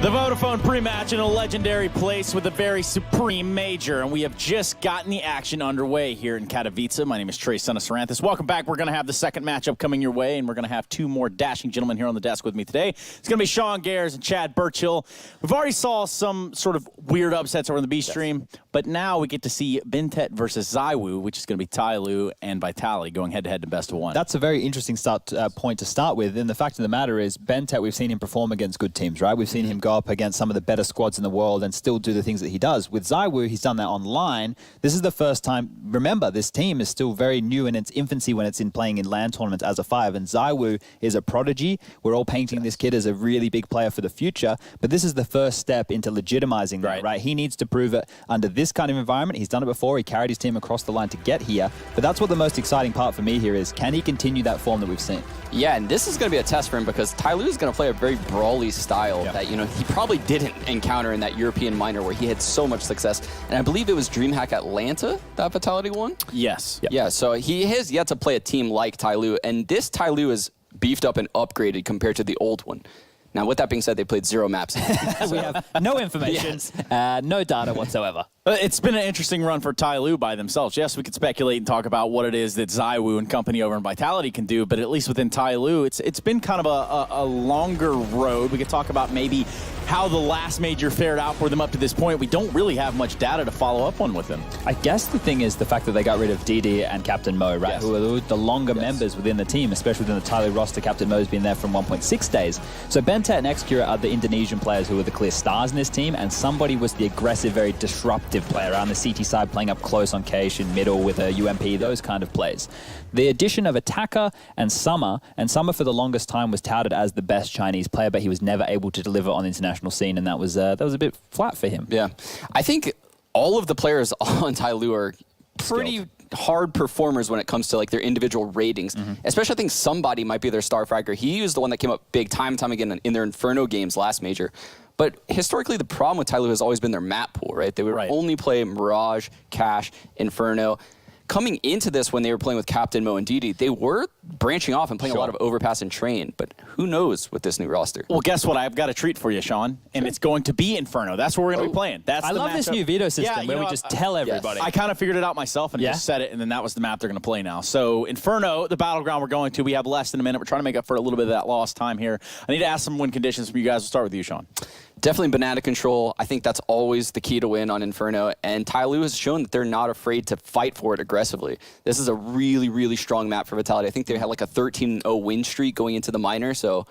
The Vodafone pre-match in a legendary place with a very supreme major, and we have just gotten the action underway here in Katowice. My name is Trey, son of Saranthus. Welcome back. We're going to have the second matchup coming your way, and we're going to have two more dashing gentlemen here on the desk with me today. It's going to be Sean Gares and Chad Burchill. We've already saw some sort of weird upsets over in the B stream, but now we get to see Bentet versus ZywOo, which is going to be TYLOO and Vitality going head-to-head to best of one. That's a very interesting point to start with, and the fact of the matter is Bentet, we've seen him perform against good teams, right? We've seen him go up against some of the better squads in the world and still do the things that he does. With ZywOo, he's done that online. This is the first time. Remember, this team is still very new in its infancy when it's in playing in LAN tournaments as a 5, and ZywOo is a prodigy. We're all painting this kid as a really big player for the future, but this is the first step into legitimizing that, right? He needs to prove it under this kind of environment. He's done it before. He carried his team across the line to get here, but that's what the most exciting part for me here is, can he continue that form that we've seen? Yeah, and this is going to be a test for him because TYLOO is going to play a very brawly style that, you know, he probably didn't encounter in that European minor where he had so much success. And I believe it was DreamHack Atlanta that Vitality won? Yes. Yeah, so he has yet to play a team like TYLOO, and this TYLOO is beefed up and upgraded compared to the old one. Now, with that being said, they played 0 maps. We have no information, no data whatsoever. It's been an interesting run for TYLOO by themselves. Yes, we could speculate and talk about what it is that ZywOo and company over in Vitality can do, but at least within TYLOO, it's been kind of a longer road. We could talk about maybe how the last major fared out for them up to this point. We don't really have much data to follow up on with them. I guess the thing is the fact that they got rid of DD and Captain Mo, right? Who are the longer members within the team, especially within the TYLOO roster. Captain Mo's been there from 1.6 days. So Bentet and Xcura are the Indonesian players who are the clear stars in this team, and somebody was the aggressive, very disruptive player around the CT side, playing up close on Keish in middle with a UMP, those kind of plays. The addition of Attacker and Summer for the longest time was touted as the best Chinese player, but he was never able to deliver on the international scene, and that was a bit flat for him. Yeah, I think all of the players on TYLOO are pretty hard performers when it comes to like their individual ratings. Especially, I think somebody might be their star fragger. He was the one that came up big time and time again in their Inferno games last major. But historically, the problem with TYLOO has always been their map pool, right? They would only play Mirage, Cash, Inferno. Coming into this, when they were playing with Captain Mo and DD, they were branching off and playing a lot of Overpass and Train, but who knows with this new roster? Well, guess what? I've got a treat for you, Sean, and it's going to be Inferno. That's what we're going to be playing. That's I love this new veto system where we just tell everybody. I kind of figured it out myself and just said it, and then that was the map they're going to play now. So Inferno, the battleground we're going to, we have less than a minute. We're trying to make up for a little bit of that lost time here. I need to ask some win conditions from you guys. We'll start with you, Sean. Definitely banana control. I think that's always the key to win on Inferno, and TYLOO has shown that they're not afraid to fight for it aggressively. This is a really, really strong map for Vitality. I think they had like a 13-0 win streak going into the minor, so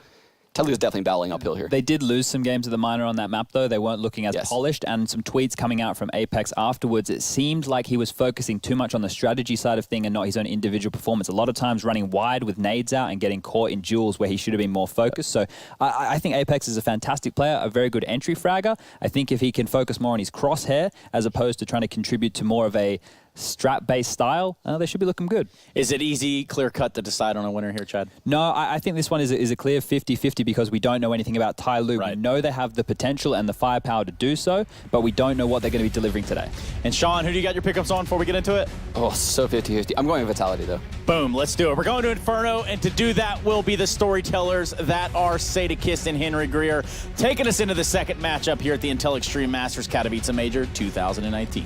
TYLOO is definitely battling uphill here. They did lose some games of the minor on that map, though. They weren't looking as polished, and some tweets coming out from Apex afterwards. It seemed like he was focusing too much on the strategy side of thing and not his own individual performance. A lot of times running wide with nades out and getting caught in duels where he should have been more focused. So I think Apex is a fantastic player, a very good entry fragger. I think if he can focus more on his crosshair as opposed to trying to contribute to more of a strat-based style, they should be looking good. Is it easy, clear-cut to decide on a winner here, Chad? No, I think this one is a clear 50-50 because we don't know anything about TYLOO. We know they have the potential and the firepower to do so, but we don't know what they're going to be delivering today. And Sean, who do you got your pickups on before we get into it? Oh, so 50-50. I'm going with Vitality, though. Boom, let's do it. We're going to Inferno, and to do that will be the storytellers that are Sadakist and Henry Greer, taking us into the second matchup here at the Intel Extreme Masters Katowice Major 2019.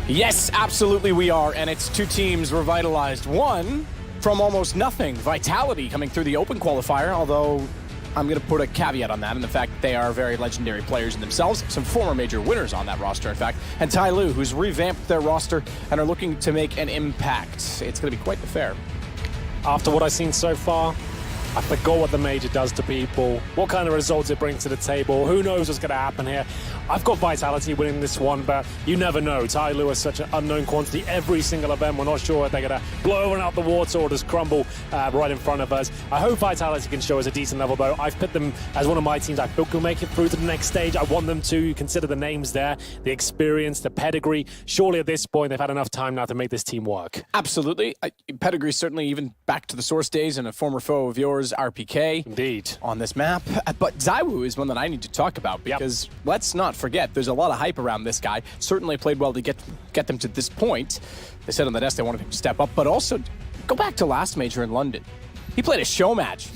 Yes, absolutely we are, and it's two teams revitalized. One from almost nothing, Vitality coming through the open qualifier, although I'm going to put a caveat on that in the fact that they are very legendary players in themselves, some former major winners on that roster, in fact, and TYLOO, who's revamped their roster and are looking to make an impact. It's going to be quite the fair. After what I've seen so far, I forgot what the major does to people, what kind of results it brings to the table, who knows what's going to happen here. I've got Vitality winning this one, but you never know. TYLOO is such an unknown quantity every single event. We're not sure if they're going to blow everyone out the water or just crumble right in front of us. I hope Vitality can show us a decent level, though. I've put them as one of my teams I feel can make it through to the next stage. I want them to consider the names there, the experience, the pedigree. Surely at this point, they've had enough time now to make this team work. Absolutely. Pedigree certainly even back to the source days and a former foe of yours, RPK. Indeed. On this map. But ZywOo is one that I need to talk about because let's not forget, there's a lot of hype around this guy. Certainly played well to get them to this point. They said on the desk they wanted him to step up, but also go back to last major in London. He played a show match.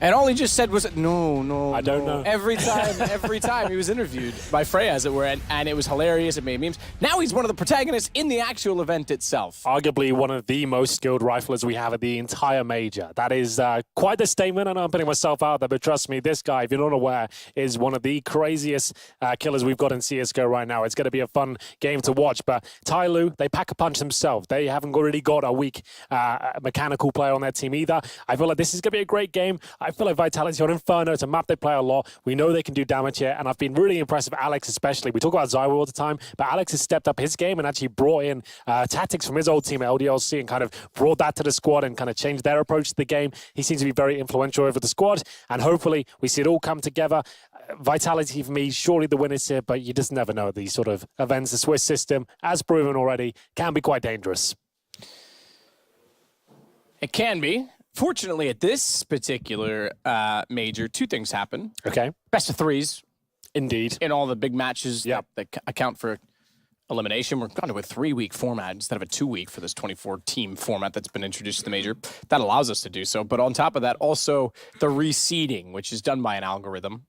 And all he just said was, no. I don't know. Every time he was interviewed by Freya, as it were, and it was hilarious. It made memes. Now he's one of the protagonists in the actual event itself. Arguably one of the most skilled riflers we have at the entire major. That is quite the statement. I know I'm putting myself out there, but trust me, this guy, if you're not aware, is one of the craziest killers we've got in CSGO right now. It's going to be a fun game to watch. But TYLOO, they pack a punch themselves. They haven't really got a weak mechanical player on their team either. I feel like this is going to be a great game. I feel like Vitality on Inferno, it's a map they play a lot. We know they can do damage here, and I've been really impressed with Alex especially. We talk about ZywOo all the time, but Alex has stepped up his game and actually brought in tactics from his old team at LDLC and kind of brought that to the squad and kind of changed their approach to the game. He seems to be very influential over the squad, and hopefully we see it all come together. Vitality for me, surely the winners here, but you just never know these sort of events. The Swiss system, as proven already, can be quite dangerous. It can be. Fortunately, at this particular major, two things happen. Okay. Best of threes. Indeed. In all the big matches Yep. that account for elimination. We're going to a 3-week format instead of a 2-week for this 24-team format that's been introduced to the major. That allows us to do so. But on top of that, also the reseeding, which is done by an algorithm.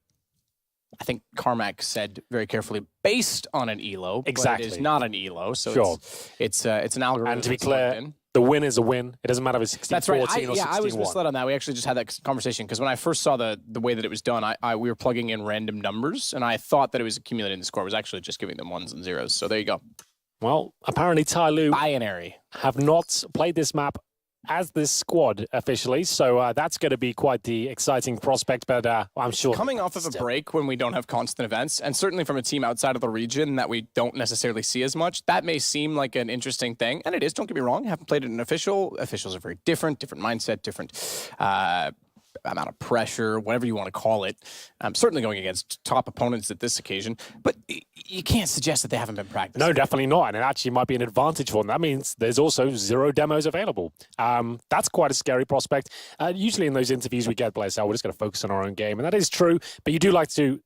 I think Carmack said very carefully, based on an ELO. Exactly. But it is not an ELO, so Sure. it's an algorithm. And to be that's logged clear, in. the win is a win. It doesn't matter if it's 16-14 That's right. or 16-1. I was misled on that. We actually just had that conversation because when I first saw the way that it was done, we were plugging in random numbers, and I thought that it was accumulating the score. It was actually just giving them ones and zeros. So there you go. Well, apparently TYLOO Binary. have not played this map as this squad officially, so that's going to be quite the exciting prospect, but I'm sure... Coming off of a break when we don't have constant events, and certainly from a team outside of the region that we don't necessarily see as much, that may seem like an interesting thing, and it is, don't get me wrong, I haven't played it in official. Officials are very different mindset, different amount of pressure, whatever you want to call it. Certainly going against top opponents at this occasion, but you can't suggest that they haven't been practicing. No, definitely not, and it actually might be an advantage for them. That means there's also 0 demos available. That's quite a scary prospect. Usually in those interviews we get players say, we're just going to focus on our own game, and that is true, but you do like to,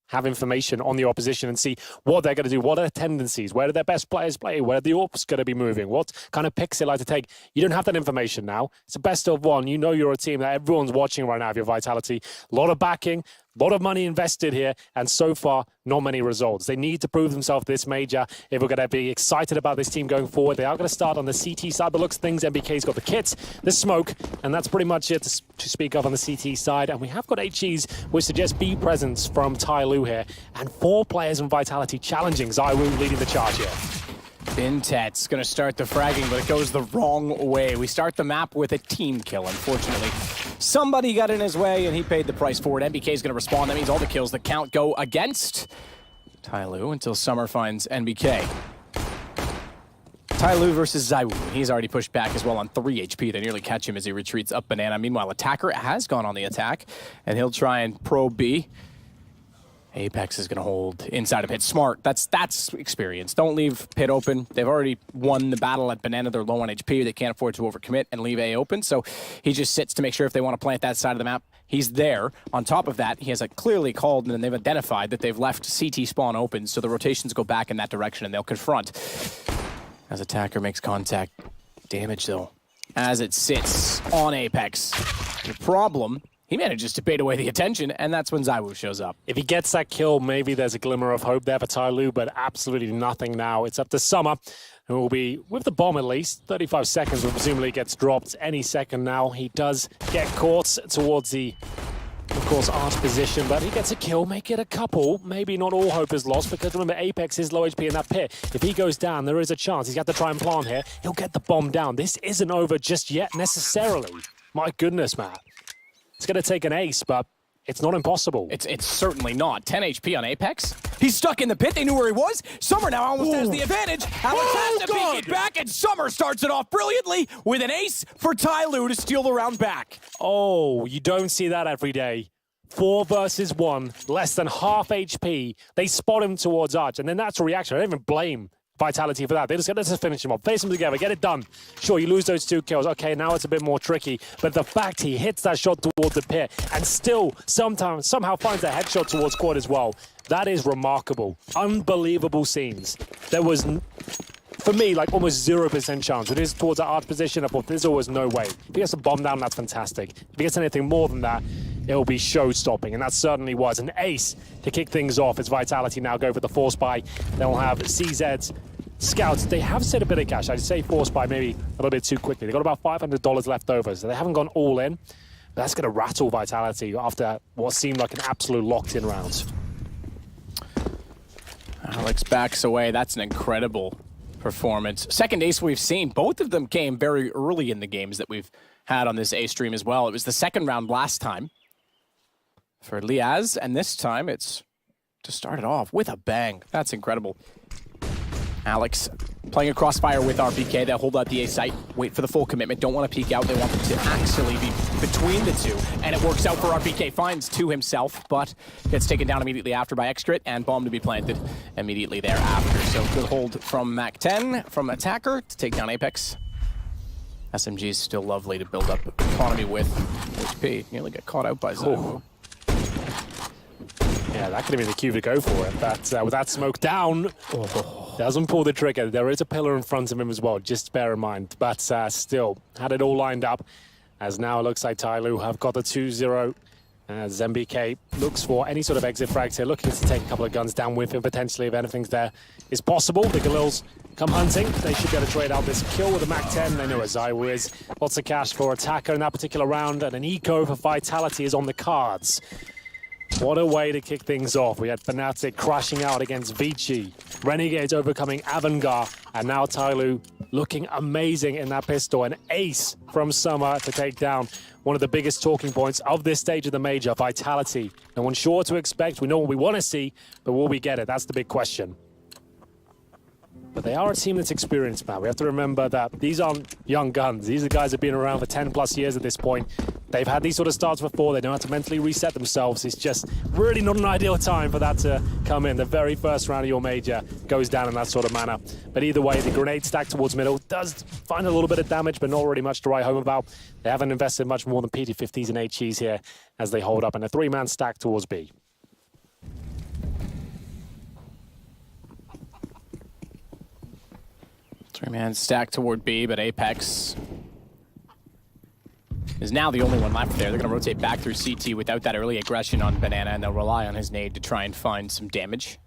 have information on the opposition and see what they're going to do, what are their tendencies, where do their best players play, where are the AWPs going to be moving, what kind of picks they like to take. You don't have that information now. It's a best of one. You know you're a team that everyone's watching right now of your Vitality. A lot of backing, a lot of money invested here, and so far, not many results. They need to prove themselves this major if we're going to be excited about this team going forward. They are going to start on the CT side, but looks things, NBK's got the kits, the smoke, and that's pretty much it to speak of on the CT side. And we have got HEs, which suggest B presence from TYLOO here, and 4 players from Vitality challenging. ZywOo leading the charge here. Bintet's going to start the fragging, but it goes the wrong way. We start the map with a team kill, unfortunately. Somebody got in his way, and he paid the price for it. NBK is going to respond. That means all the kills that count go against TYLOO until Summer finds NBK. TYLOO versus ZywOo. He's already pushed back as well on 3 HP. They nearly catch him as he retreats up Banana. Meanwhile, Attacker has gone on the attack, and he'll try and probe B. Apex is going to hold inside of Pit. Smart. That's experience. Don't leave Pit open. They've already won the battle at Banana. They're low on HP. They can't afford to overcommit and leave A open. So he just sits to make sure if they want to plant that side of the map, he's there. On top of that, he has clearly called and they've identified that they've left CT spawn open. So the rotations go back in that direction and they'll confront. As Attacker makes contact. Damage though. As it sits on Apex. The problem... he manages to bait away the attention, and that's when ZywOo shows up. If he gets that kill, maybe there's a glimmer of hope there for TYLOO, but absolutely nothing now. It's up to Summer, who will be with the bomb at least. 35 seconds, but presumably gets dropped any second now. He does get caught towards the, of course, arch position, but he gets a kill, make it a couple. Maybe not all hope is lost, because remember, Apex is low HP in that pit. If he goes down, there is a chance. He's got to try and plant here. He'll get the bomb down. This isn't over just yet, necessarily. My goodness, Matt. It's going to take an ace, but it's not impossible. It's certainly not. 10 HP on Apex. He's stuck in the pit. They knew where he was. Summer now almost has the advantage. Alex has to peek it back, and Summer starts it off brilliantly with an ace for TYLOO to steal the round back. Oh, you don't see that every day. 4 versus 1, less than half HP. They spot him towards Arch, and then that's a reaction. I don't even blame Vitality for that. They just let's just finish him off. Face him together. Get it done. Sure, you lose those 2 kills. Okay, now it's a bit more tricky. But the fact he hits that shot towards the pit and still somehow finds a headshot towards quad as well. That is remarkable. Unbelievable scenes. There was for me, like almost 0% chance. When it is towards that arch position, I thought there's always no way. If he gets a bomb down, that's fantastic. If he gets anything more than that, it'll be show-stopping, and that certainly was an ace to kick things off as Vitality now go for the force buy. They'll have CZ's scouts. They have set a bit of cash. I'd say force buy maybe a little bit too quickly. They've got about $500 left over, so they haven't gone all in. But that's going to rattle Vitality after what seemed like an absolute locked-in round. Alex backs away. That's an incredible performance. Second ace we've seen. Both of them came very early in the games that we've had on this ace stream as well. It was the second round last time for Liaz, and this time it's to start it off with a bang. That's incredible. Alex playing a crossfire with RPK. They'll hold out the A site, wait for the full commitment, don't want to peek out. They want them to actually be between the two, and it works out for RPK. Finds two himself, but gets taken down immediately after by Xtrit, and bomb to be planted immediately thereafter. So good hold from Mac-10, from Attacker to take down Apex. SMG is still lovely to build up economy with. HP nearly get caught out by ZywOo. Yeah, that could have been the cue to go for it. But with that smoke down, doesn't pull the trigger. There is a pillar in front of him as well, just bear in mind. But still, had it all lined up, as now it looks like TYLOO have got the 2-0. As MBK looks for any sort of exit frags here, looking to take a couple of guns down with him, potentially, if anything's there is possible. The Galils come hunting. They should be able to trade out this kill with a Mac-10. They know where ZywOo is. Lots of cash for Attacker in that particular round, and an eco for Vitality is on the cards. What a way to kick things off. We had Fnatic crashing out against Vici, Renegades overcoming Avangar, and now TYLOO looking amazing in that pistol. An ace from Summer to take down one of the biggest talking points of this stage of the major, Vitality. No one's sure what to expect. We know what we want to see, but will we get it? That's the big question. But they are a team that's experienced, man. We have to remember that these aren't young guns. These are guys that have been around for 10 plus years at this point. They've had these sort of starts before. They know how to mentally reset themselves. It's just really not an ideal time for that to come in. The very first round of your major goes down in that sort of manner. But either way, the grenade stack towards middle does find a little bit of damage, but not really much to write home about. They haven't invested much more than PT50s and HEs here as they hold up in a three-man stack towards B. Three-man stack toward B, but Apex is now the only one left there. They're going to rotate back through CT without that early aggression on Banana, and they'll rely on his nade to try and find some damage.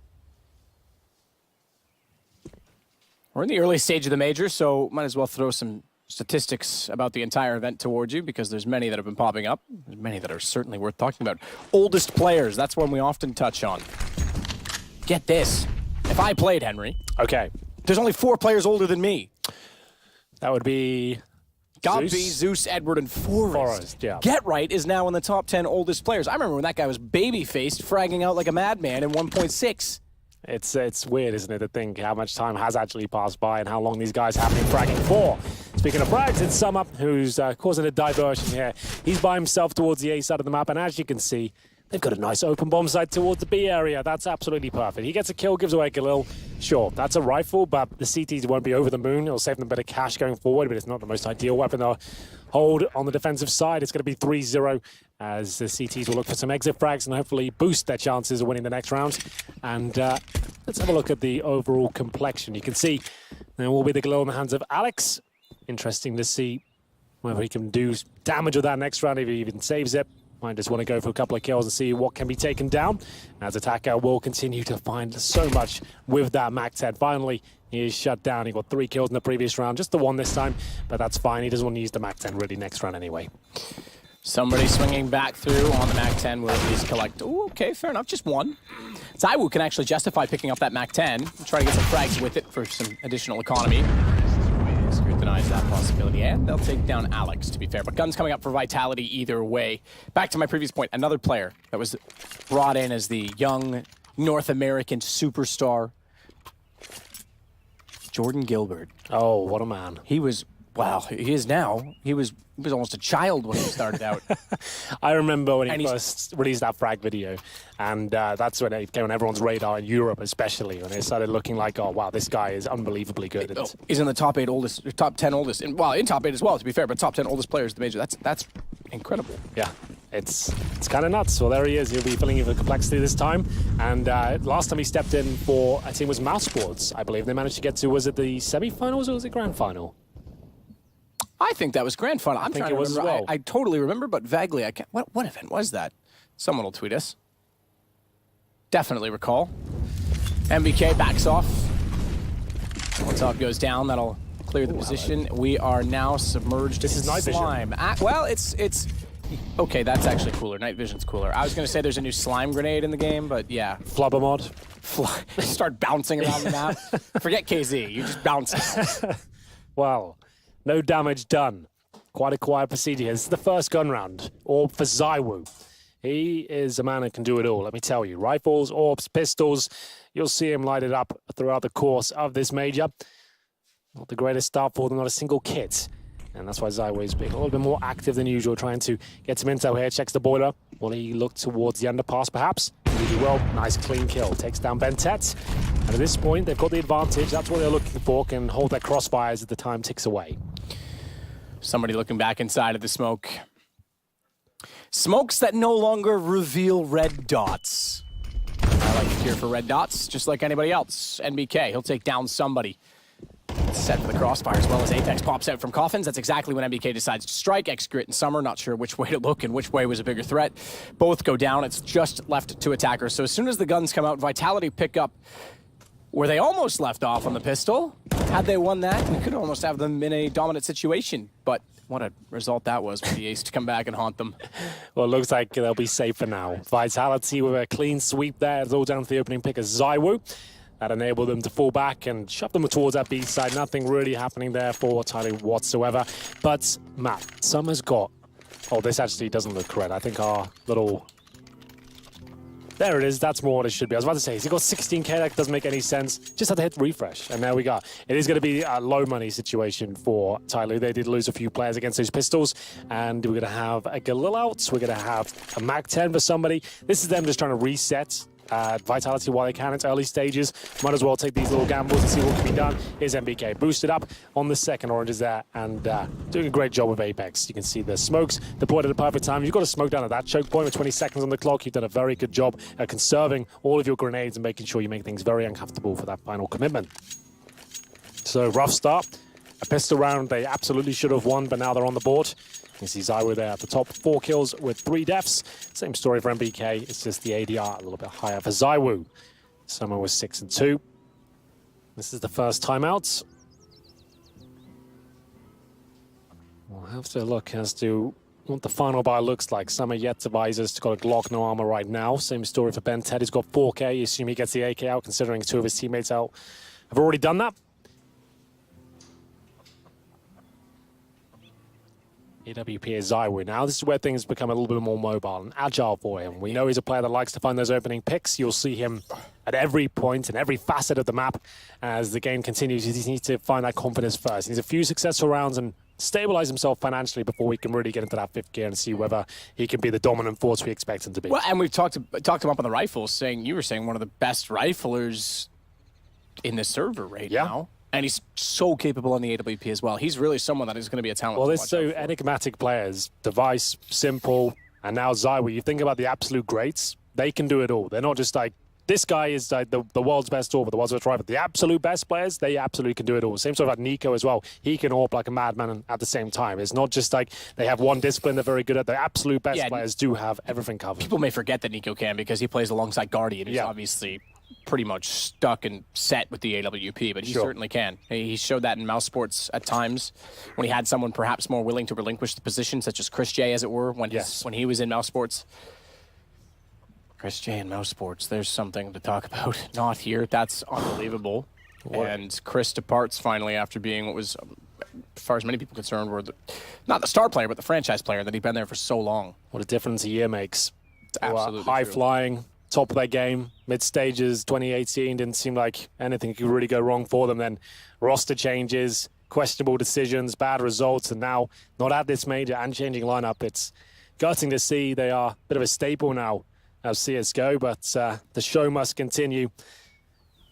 We're in the early stage of the major, so might as well throw some statistics about the entire event towards you, because there's many that have been popping up. There's many that are certainly worth talking about. Oldest players, that's one we often touch on. Get this. If I played Henry, Okay. there's only 4 players older than me. That would be Gobby, Zeus, Edward, and Forrest. Yeah. Get Right is now in the top 10 oldest players. I remember when that guy was baby-faced, fragging out like a madman in 1.6. It's weird, isn't it, to think how much time has actually passed by and how long these guys have been fragging for. Speaking of frags, it's Summer who's causing a diversion here. He's by himself towards the A side of the map, and as you can see, they've got a nice open bomb site towards the B area. That's absolutely perfect. He gets a kill, gives away Galil. Sure, that's a rifle, but the CTs won't be over the moon. It'll save them a bit of cash going forward, but it's not the most ideal weapon. They'll hold on the defensive side. It's going to be 3-0 as the CTs will look for some exit frags and hopefully boost their chances of winning the next round. And let's have a look at the overall complexion. You can see there will be the Galil in the hands of Alex. Interesting to see whether he can do damage with that next round, if he even saves it. Might just want to go for a couple of kills and see what can be taken down. As Attacker will continue to find so much with that Mac-10. Finally, he is shut down. He got 3 kills in the previous round, just the 1 this time, but that's fine. He doesn't want to use the Mac-10 really next round anyway. Somebody swinging back through on the Mac-10 will at least collect. Ooh, okay, fair enough, just 1. ZywOo can actually justify picking up that Mac-10, try to get some frags with it for some additional economy. Scrutinize that possibility, and they'll take down Alex, to be fair. But guns coming up for Vitality either way. Back to my previous point, another player that was brought in as the young North American superstar, Jordan Gilbert. Oh, what a man. He was, well, he is now. He was almost a child when he started out. I remember when he first released that frag video, and that's when it came on everyone's radar in Europe, especially when they started looking like, oh wow, this guy is unbelievably good. He's in the top 8 oldest, top 10 oldest, well, in top 8 as well, to be fair, but top 10 oldest players in the major. That's incredible. Yeah, It's kind of nuts. Well, there he is. He'll be filling in for complexity this time. And last time he stepped in for, I think it was Mouse Sports, I believe. They managed to get to, was it the semi-finals or was it grand final? I think that was grand final. I'm think trying it to was as remember. well. I totally remember, but vaguely I can't. What event was that? Someone will tweet us. Definitely recall. MBK backs off. One top goes down. That'll clear the position. We are now submerged This in is night vision. slime. Well, it's okay. That's actually cooler. Night vision's cooler. I was gonna say there's a new slime grenade in the game, but yeah. Flubber mod. Start bouncing around the map. Forget KZ. You just bounce. Well, no damage done. Quite a quiet procedure here. This is the first gun round. Orb for ZywOo. He is a man who can do it all, let me tell you. Rifles, orbs, pistols. You'll see him light it up throughout the course of this major. Not the greatest start for them, not a single kit. And that's why ZywOo is being a little bit more active than usual, trying to get some intel here. Checks the boiler. Will he look towards the underpass, perhaps? He do well. Nice clean kill. Takes down Bentet. And at this point, they've got the advantage. That's what they're looking for. Can hold their crossfires as the time ticks away. Somebody looking back inside of the smoke. Smokes that no longer reveal red dots. I like to cheer for red dots, just like anybody else. NBK, he'll take down somebody. Set for the crossfire as well as Apex pops out from coffins. That's exactly when MBK decides to strike. Xgrit and Summer, not sure which way to look and which way was a bigger threat. Both go down. It's just left to attackers. So as soon as the guns come out, Vitality pick up where they almost left off on the pistol. Had they won that, we could almost have them in a dominant situation. But what a result that was with the ace to come back and haunt them. Well, it looks like they'll be safe for now. Vitality with a clean sweep there. It's all down to the opening pick of ZywOo. That enabled them to fall back and shove them towards that B side. Nothing really happening there for TYLOO whatsoever. But, Matt, Summer's got... Oh, this actually doesn't look correct. I think our little... There it is. That's more what it should be. I was about to say, he's got 16k. That doesn't make any sense. Just had to hit refresh, and there we go. It is going to be a low money situation for TYLOO. They did lose a few players against those pistols, and we're going to have a Galil out. We're going to have a Mac 10 for somebody. This is them just trying to reset Vitality while they can. It's early stages. Might as well take these little gambles and see what can be done. Here's MBK boosted up on the second oranges there and doing a great job with Apex. You can see the smokes deployed at the perfect time. You've got to smoke down at that choke point with 20 seconds on the clock. You've done a very good job at conserving all of your grenades and making sure you make things very uncomfortable for that final commitment. So rough start. A pistol round they absolutely should have won, but now they're on the board. You see ZywOo there at the top, 4 kills with 3 deaths. Same story for MBK, it's just the ADR a little bit higher for ZywOo. Summer was 6 and 2. This is the first timeout. We'll have to look as to what the final buy looks like. Summer yet to buy, he's got a Glock, no armor right now. Same story for Bentet, he's got 4K. You assume he gets the AK out, considering 2 of his teammates out have already done that. AWP is ZywOo now. This is where things become a little bit more mobile and agile for him. We know he's a player that likes to find those opening picks. You'll see him at every point and every facet of the map as the game continues. He needs to find that confidence first. He needs a few successful rounds and stabilize himself financially before we can really get into that 5th gear and see whether he can be the dominant force we expect him to be. Well, and we've talked him up on the rifles, you were saying one of the best riflers in the server right now. And he's so capable on the AWP as well. He's really someone that is going to be a talent. Well, there's so enigmatic players. Device, Simple, and now ZywOo. You think about the absolute greats, they can do it all. They're not just like, this guy is like the world's best AWP, the world's best rifle. The absolute best players, they absolutely can do it all. Same sort of about Nico as well. He can AWP like a madman at the same time. It's not just like they have one discipline they're very good at. The absolute best players do have everything covered. People may forget that Nico can because he plays alongside Guardian. He's obviously pretty much stuck and set with the AWP, but he certainly can. He showed that in Mouse Sports at times when he had someone perhaps more willing to relinquish the position, such as Chris J, as it were, when he was in Mouse Sports. Chris J and Mouse Sports, there's something to talk about. Not here. That's unbelievable. And Chris departs finally after being what was, as far as many people concerned, were not the star player, but the franchise player that he'd been there for so long. What a difference a year makes. It's absolutely high true. Flying, top of their game, mid stages, 2018 didn't seem like anything could really go wrong for them. Then roster changes, questionable decisions, bad results, and now not at this major and changing lineup. It's gutting to see. They are a bit of a staple now of CSGO, but the show must continue.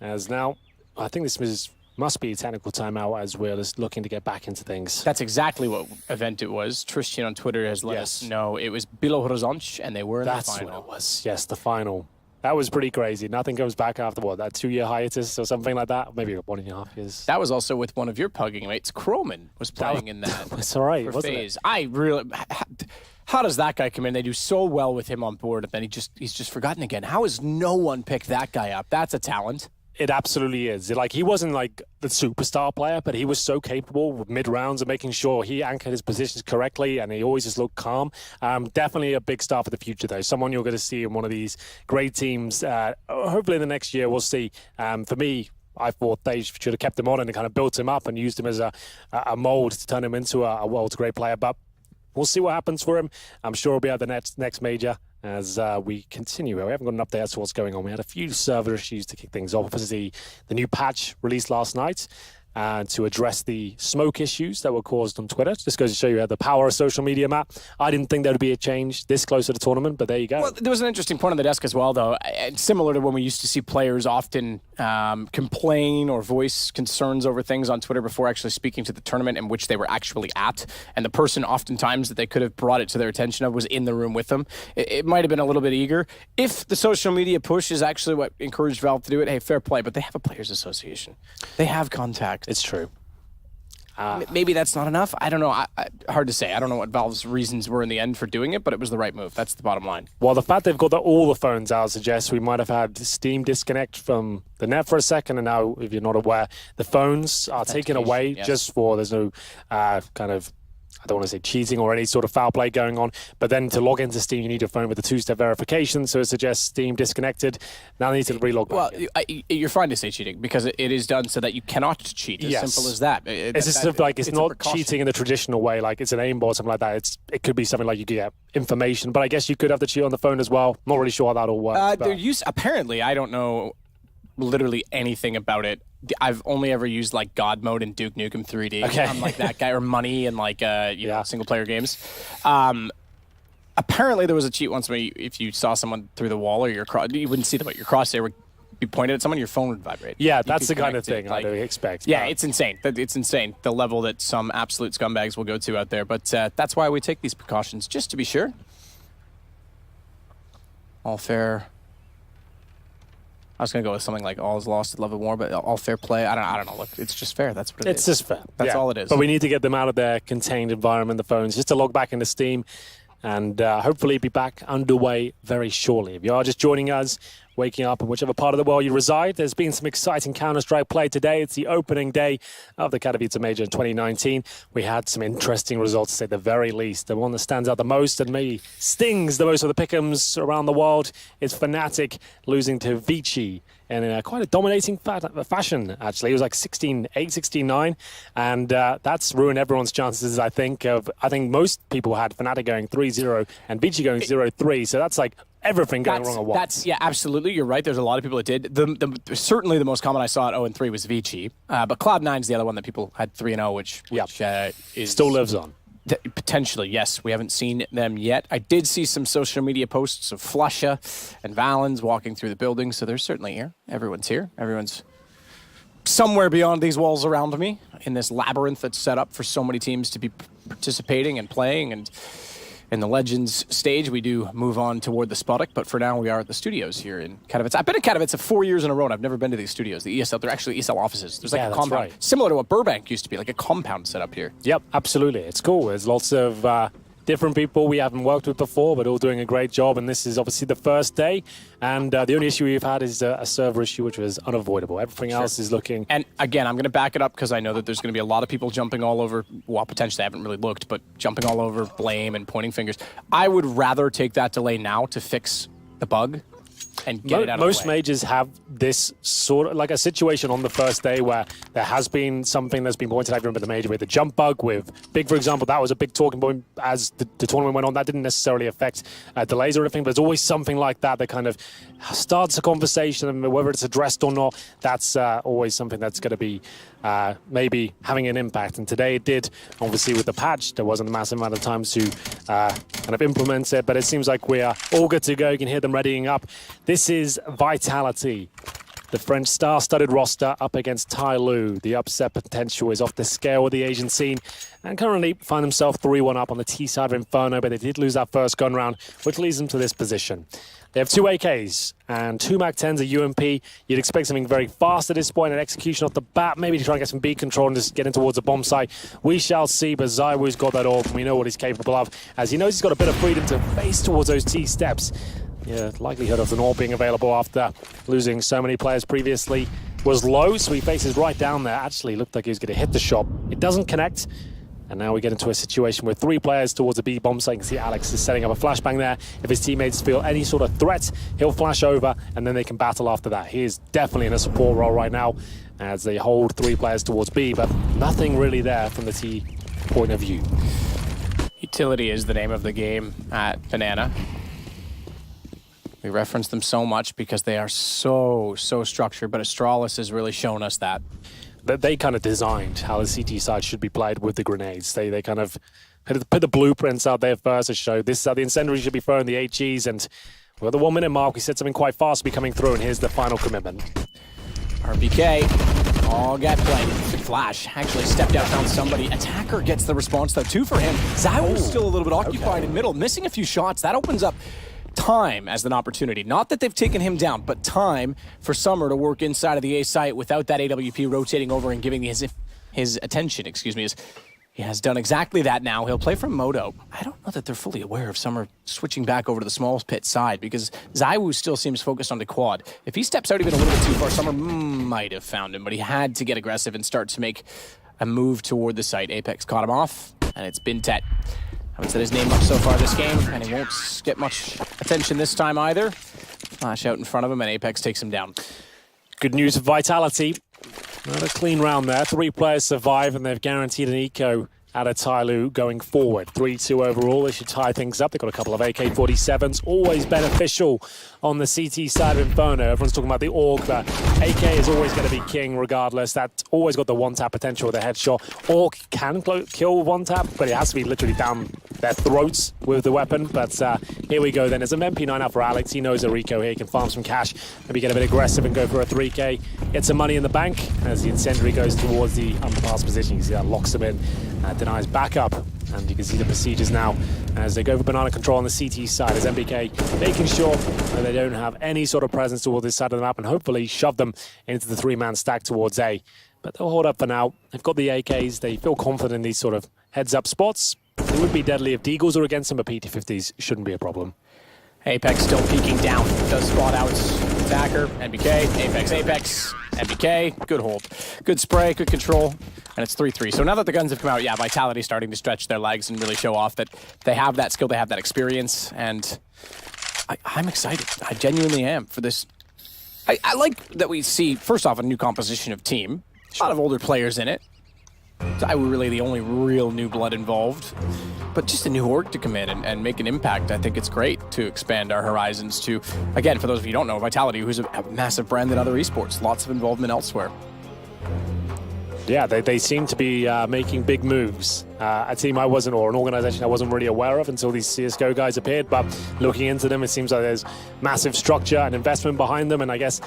As now, I think this is must be a technical timeout as we're just looking to get back into things. That's exactly what event it was. Tristan on Twitter has let us know it was Belo Horizonte, and they were in the final. That's what it was. Yes, the final. That was pretty crazy. Nothing comes back after, what, that 2-year hiatus or something like that? Maybe 1.5 years. That was also with one of your pugging mates. Croman was playing in that. That's all right, wasn't phase. it? I really... How does that guy come in? They do so well with him on board, and then he's just forgotten again. How has no one picked that guy up? That's a talent. It absolutely is. Like, he wasn't like the superstar player, but he was so capable with mid-rounds and making sure he anchored his positions correctly, and he always just looked calm. Definitely a big star for the future, though. Someone you're going to see in one of these great teams. Hopefully in the next year, we'll see. For me, I thought they should have kept him on and kind of built him up and used him as a mold to turn him into a world's great player. But we'll see what happens for him. I'm sure he'll be at the next major as we continue. We haven't got an update as to what's going on. We had a few server issues to kick things off. Obviously, the new patch released last night to address the smoke issues that were caused on Twitter. Just goes to show you the power of social media, Matt. I didn't think there would be a change this close to the tournament, but there you go. Well, there was an interesting point on the desk as well, though. And similar to when we used to see players often complain or voice concerns over things on Twitter before actually speaking to the tournament in which they were actually at. And the person oftentimes that they could have brought it to their attention of was in the room with them. It might have been a little bit eager. If the social media push is actually what encouraged Valve to do it, hey, fair play. But they have a players association. They have contacts. It's true. Maybe that's not enough. I don't know. Hard to say. I don't know what Valve's reasons were in the end for doing it, but it was the right move. That's the bottom line. Well, the fact they've got all the phones out suggests we might have had Steam disconnect from the net for a second, and now, if you're not aware, the phones are taken away just for there's no kind of, I don't want to say cheating or any sort of foul play going on, but then to log into Steam, you need your phone with a 2-step verification, so it suggests Steam disconnected. Now they need to relog back in. You're fine to say cheating because it is done so that you cannot cheat. As simple as that. It's just like it's not cheating in the traditional way, like it's an aimbot or something like that. It could be something like you get information, but I guess you could have the cheat on the phone as well. Not really sure how that all works. Apparently, I don't know literally anything about it. I've only ever used like God mode in Duke Nukem 3D. Okay. I'm like that guy, or Money and like know, single player games. Apparently there was a cheat once where if you saw someone through the wall or you wouldn't see them, but your crosshair would be pointed at someone, your phone would vibrate. Yeah, that's the kind of thing I expect. Yeah, it's insane. It's insane, the level that some absolute scumbags will go to out there. But that's why we take these precautions, just to be sure. All fair. I was going to go with something like all is lost, love and war, but all fair play. I don't know. Look, it's just fair. That's what it is. It's just fair. That's all it is. But we need to get them out of their contained environment, the phones, just to log back into Steam and hopefully be back underway very shortly. If you are just joining us, waking up in whichever part of the world you reside, there's been some exciting Counter-Strike play today. It's the opening day of the Katowice Major in 2019. We had some interesting results, to say the very least. The one that stands out the most and maybe stings the most of the pick'ems around the world is Fnatic losing to Vici in quite a dominating fashion, actually. It was like 16-8, 16-9, and that's ruined everyone's chances, I think. I think most people had Fnatic going 3-0 and Vici going 0-3, so that's like everything going wrong at once. Yeah, absolutely. You're right. There's a lot of people that did. Certainly the most common I saw at 0-3 was Vici. But Cloud9 is the other one that people had 3-0, which is still lives on. Potentially, yes. We haven't seen them yet. I did see some social media posts of Flusha and Valens walking through the building, so they're certainly here. Everyone's here. Everyone's somewhere beyond these walls around me in this labyrinth that's set up for so many teams to be participating and playing. And in the Legends stage, we do move on toward the Spodek, but for now we are at the studios here in Katowice. I've been in Katowice 4 years in a row, and I've never been to these studios. The ESL, they're actually ESL offices. There's like a compound, similar to what Burbank used to be, like a compound set up here. Yep, absolutely. It's cool. There's lots of different people we haven't worked with before, but all doing a great job, and this is obviously the first day, and the only issue we've had is a server issue, which was unavoidable. Everything else is looking... And again, I'm going to back it up because I know that there's going to be a lot of people jumping all over, well, potentially I haven't really looked, but jumping all over blame and pointing fingers. I would rather take that delay now to fix the bug and get it out of the way. Most majors have this sort of like a situation on the first day where there has been something that's been pointed out. I remember the major with the jump bug with Big, for example. That was a big talking point as the tournament went on. That didn't necessarily affect delays or anything, but there's always something like that that kind of starts a conversation, and whether it's addressed or not, that's always something that's going to be maybe having an impact. And today it did. Obviously with the patch, there wasn't a massive amount of time to kind of implement it, but it seems like we are all good to go. You can hear them readying up. This is Vitality, The French star-studded roster up against TYLOO. The upset potential is off the scale with the Asian scene, and currently find themselves 3-1 up on the T side of Inferno, but they did lose that first gun round, which leads them to this position. They have 2 AKs and 2 MAC-10s, a UMP. You'd expect something very fast at this point, an execution off the bat, maybe to try and get some B control and just get in towards the bomb site. We shall see, but ZywOo's got that AWP, and we know what he's capable of, as he knows he's got a bit of freedom to face towards those T steps. Yeah, likelihood of an AWP being available after losing so many players previously was low, so he faces right down there. Actually looked like he was going to hit the shot. It doesn't connect. And now we get into a situation with 3 players towards a B bomb site. You can see Alex is setting up a flashbang there. If his teammates feel any sort of threat, he'll flash over, and then they can battle after that. He is definitely in a support role right now as they hold 3 players towards B, but nothing really there from the T point of view. Utility is the name of the game at Banana. We reference them so much because they are so structured, but Astralis has really shown us that. They kind of designed how the CT side should be played with the grenades. They kind of put the blueprints out there first to show this is how the incendiary should be throwing the HEs, and we're at the 1 minute mark. We said something quite fast to be coming through, and here's the final commitment. RBK, all got played. Flash actually stepped out, found somebody. Attacker gets the response though, 2 for him. ZywOo's still a little bit occupied in middle, missing a few shots. That opens up time as an opportunity. Not that they've taken him down, but time for Summer to work inside of the A site without that AWP rotating over and giving his attention, as he has done exactly that now. He'll play from Moto. I don't know that they're fully aware of Summer switching back over to the small pit side because ZywOo still seems focused on the quad. If he steps out even a little bit too far, Summer might have found him, but he had to get aggressive and start to make a move toward the site. Apex caught him off, and it's been Tet. Haven't said his name much so far this game, and he won't get much attention this time either. Flash out in front of him, and Apex takes him down. Good news for Vitality. Not a clean round there. 3 players survive, and they've guaranteed an eco out of TYLOO going forward. 3-2 overall. They should tie things up. They've got a couple of AK-47s. Always beneficial on the CT side of Inferno. Everyone's talking about the AUG, but AK is always going to be king regardless. That's always got the one-tap potential with a headshot. AUG can kill one-tap, but it has to be literally down their throats with the weapon. But here we go then. There's an MP9 out for Alex. He knows a Rico here. He can farm some cash, maybe get a bit aggressive and go for a 3K. Get some money in the bank as the incendiary goes towards the unpassed position. You see that locks him in. Denies backup, and you can see the procedures now as they go for banana control on the CT side as MBK making sure that they don't have any sort of presence towards this side of the map and hopefully shove them into the 3-man stack towards A. But they'll hold up for now. They've got the AKs. They feel confident in these sort of heads-up spots. It would be deadly if Deagles are against them, but PT-50s shouldn't be a problem. Apex still peeking down. Does spot out Attacker, NBK, Apex, NBK. Good hold. Good spray, good control. And it's 3-3. So now that the guns have come out, yeah, Vitality starting to stretch their legs and really show off that they have that skill, they have that experience. And I'm excited. I genuinely am for this. I like that we see, first off, a new composition of team. A lot of older players in it. ZywOo really the only real new blood involved. But just a new org to come in and make an impact. I think it's great to expand our horizons to, again, for those of you who don't know, Vitality, who's a massive brand in other esports. Lots of involvement elsewhere. Yeah, they seem to be making big moves. A team I wasn't, or an organization I wasn't really aware of until these CSGO guys appeared, but looking into them, it seems like there's massive structure and investment behind them, and I guess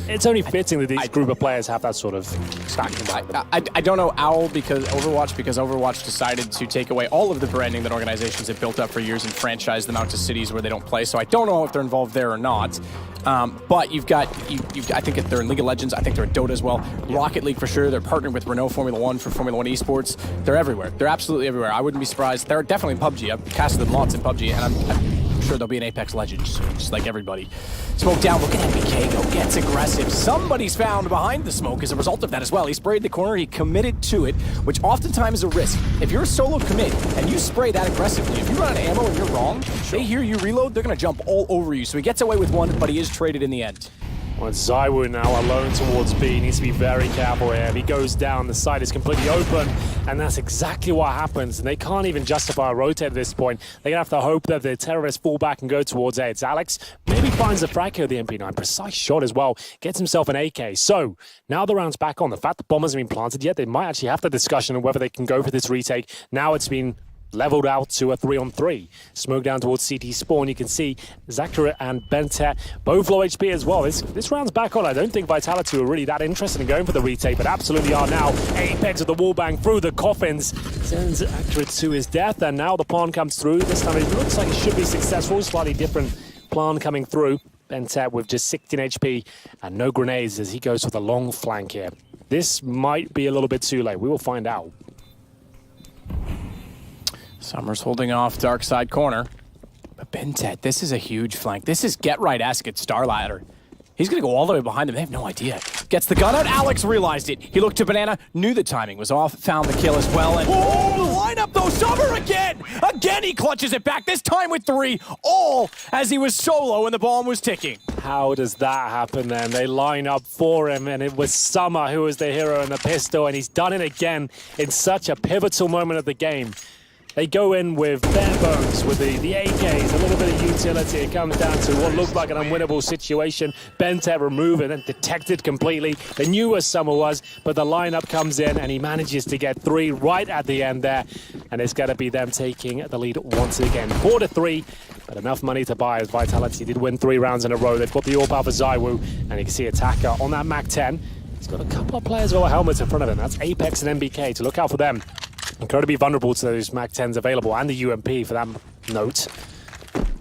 it's only fitting that these group of players have that sort of stacking behind them. I don't know Owl because Overwatch decided to take away all of the branding that organizations have built up for years and franchise them out to cities where they don't play, so I don't know if they're involved there or not. But you've got, I think they're in League of Legends, I think they're in Dota as well, Rocket League for sure, they're partnered with Renault Formula 1 for Formula 1 esports. They're everywhere. They're absolutely everywhere. I wouldn't be surprised. They're definitely in PUBG. I've casted them lots in PUBG, and I'm sure they'll be an Apex Legend soon, just like everybody. Smoke down. Look at MBK go. Gets aggressive. Somebody's found behind the smoke as a result of that as well. He sprayed the corner. He committed to it, which oftentimes is a risk. If you're a solo commit and you spray that aggressively, if you run out of ammo and you're wrong, they hear you reload, they're going to jump all over you. So he gets away with one, but he is traded in the end. Well, ZywOo now alone towards B. Needs to be very careful here. If he goes down, the side is completely open, and that's exactly what happens. And they can't even justify a rotate at this point. They're going to have to hope that the terrorists fall back and go towards A. It's Alex. Maybe finds the frag here, the MP9. Precise shot as well. Gets himself an AK. So, now the round's back on. The fact the bomb hasn't been planted yet, they might actually have the discussion on whether they can go for this retake. Now it's been leveled out to a 3-on-3. Smoke down towards CT spawn. You can see Zaccaria and Bentet both low HP as well. This round's back on. I don't think Vitality were really that interested in going for the retake, but absolutely are now. Apex of the wallbang through the coffins. Sends Zaccaria to his death, and now the pawn comes through. This time it looks like it should be successful. Slightly different plan coming through. Bentet with just 16 HP and no grenades as he goes for the long flank here. This might be a little bit too late. We will find out. Summer's holding off dark side corner. But Bentet, this is a huge flank. This is get right-esque at Starladder. He's going to go all the way behind him. They have no idea. Gets the gun out. Alex realized it. He looked to Banana, knew the timing was off, found the kill as well. And line up though, Summer again! Again he clutches it back, this time with 3, all as he was solo and the bomb was ticking. How does that happen then? They line up for him, and it was Summer who was the hero in the pistol, and he's done it again in such a pivotal moment of the game. They go in with bare bones, with the AKs, a little bit of utility. It comes down to what looked like an unwinnable situation. Bentet removed and detected completely. They knew where Summer was, but the lineup comes in and he manages to get 3 right at the end there. And it's going to be them taking the lead once again. 4-3, but enough money to buy as Vitality did win 3 rounds in a row. They've got the AWP for ZywOo, and you can see Attacker on that Mac 10. He's got a couple of players with helmets in front of him. That's Apex and MBK, to look out for them. Incredibly vulnerable to those Mac 10s available, and the UMP for that note.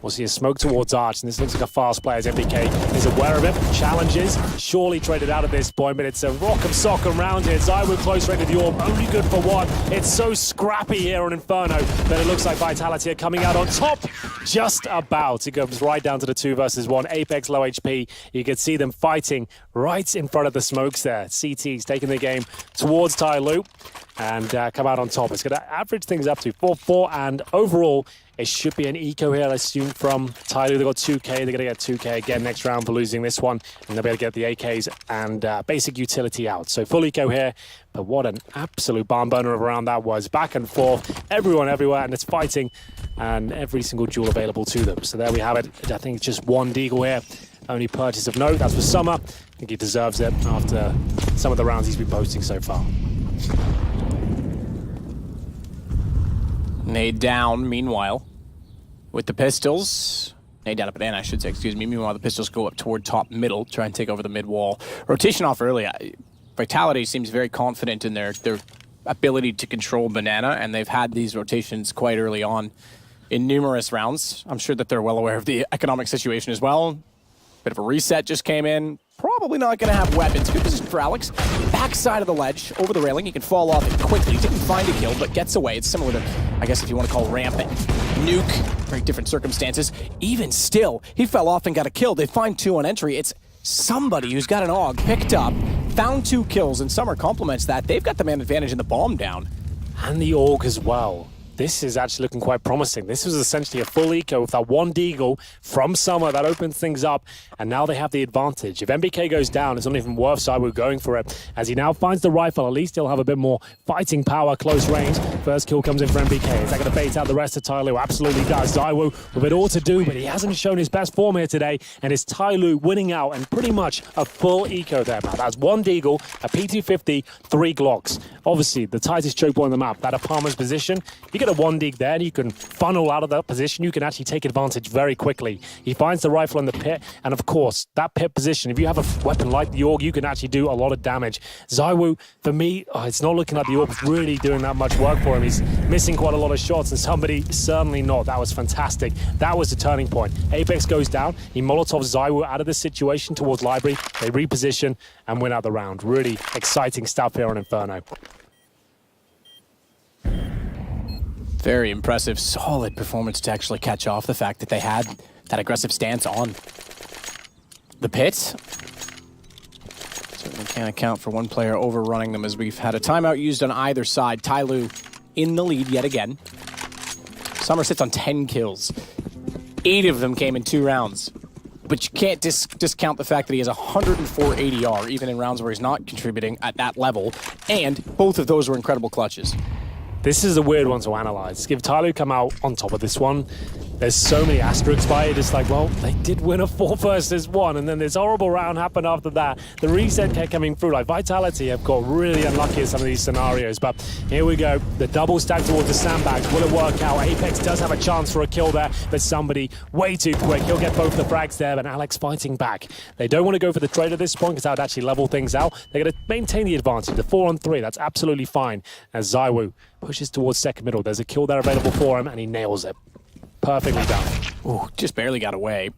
We'll see a smoke towards Arch, and this looks like a fast player as MBK is aware of it. Challenges, surely traded out at this point, but it's a rock'em sock'em round here. ZywOo close range with the AWP, only good for 1. It's so scrappy here on Inferno, but it looks like Vitality are coming out on top. Just about. It goes right down to the 2 versus 1. Apex low HP. You can see them fighting right in front of the smokes there. CT's taking the game towards TYLOO and come out on top. It's going to average things up to 4-4, and overall, it should be an eco here, I assume, from TYLOO. They've got 2K. They're going to get 2K again next round for losing this one, and they'll be able to get the AKs and basic utility out. So full eco here, but what an absolute barn burner of a round that was. Back and forth, everyone everywhere, and it's fighting, and every single jewel available to them. So there we have it. I think it's just 1 deagle here. Only purchase of note. That's for Summer. I think he deserves it after some of the rounds he's been posting so far. Nade down, meanwhile, with the pistols. Nade down at Banana, I should say, excuse me. Meanwhile, the pistols go up toward top middle, try and take over the mid wall. Rotation off early. Vitality seems very confident in their ability to control Banana, and they've had these rotations quite early on in numerous rounds. I'm sure that they're well aware of the economic situation as well. Bit of a reset just came in. Probably not going to have weapons. Good position for Alex. Backside of the ledge, over the railing. He can fall off it quickly. Didn't find a kill, but gets away. It's similar to, I guess, if you want to call Rampant. Nuke, very different circumstances. Even still, he fell off and got a kill. They find 2 on entry. It's somebody who's got an AUG, picked up, found 2 kills, and Summer complements that. They've got the man advantage in the bomb down. And the AUG as well. This is actually looking quite promising. This was essentially a full eco with that 1 deagle from Summer that opens things up, and now they have the advantage. If MBK goes down, it's not even worth ZywOo going for it. As he now finds the rifle, at least he'll have a bit more fighting power, close range. First kill comes in for MBK. Is that going to bait out the rest of TYLOO? Absolutely does. ZywOo with it all to do, but he hasn't shown his best form here today, and it's TYLOO winning out and pretty much a full eco there, man. That's 1 deagle, a P250, 3 Glocks. Obviously, the tightest choke point on the map, that Palmer's position. You get a 1 dig there, and you can funnel out of that position. You can actually take advantage very quickly. He finds the rifle in the pit, and of course, that pit position, if you have a weapon like the AUG, you can actually do a lot of damage. ZywOo, for me, it's not looking like the AUG's really doing that much work for him. He's missing quite a lot of shots, and somebody certainly not. That was fantastic. That was the turning point. Apex goes down. He Molotovs ZywOo out of this situation towards Library. They reposition and win out the round. Really exciting stuff here on Inferno. Very impressive, solid performance to actually catch off the fact that they had that aggressive stance on the pit. Certainly can't account for one player overrunning them as we've had a timeout used on either side. TYLOO in the lead yet again. Summer sits on 10 kills. 8 of them came in 2 rounds. But you can't discount the fact that he has 104 ADR, even in rounds where he's not contributing at that level. And both of those were incredible clutches. This is a weird one to analyze. If TYLOO come out on top of this one, there's so many asterisks by it. It's like, well, they did win a 4 versus 1, and then this horrible round happened after that. The reset kept coming through. Like, Vitality have got really unlucky in some of these scenarios, but here we go. The double stack towards the sandbags. Will it work out? Apex does have a chance for a kill there, but somebody way too quick. He'll get both the frags there, but Alex fighting back. They don't want to go for the trade at this point because that would actually level things out. They're going to maintain the advantage. The 4-on-3, that's absolutely fine. As ZywOo pushes towards second middle. There's a kill there available for him, and he nails it. Perfectly done. Ooh, just barely got away.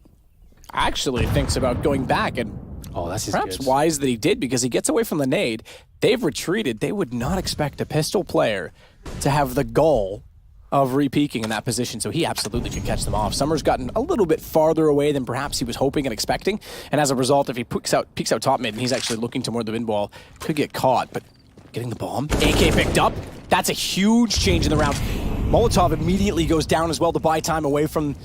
Actually thinks about going back, and That's his perhaps good. wise that he did, because he gets away from the nade. They've retreated. They would not expect a pistol player to have the gall of re-peeking in that position, so he absolutely could catch them off. Summer's gotten a little bit farther away than perhaps he was hoping and expecting, and as a result, if he peeks out top mid and he's actually looking toward the win wall, could get caught, but getting the bomb. AK picked up. That's a huge change in the round. Molotov immediately goes down as well to buy time away from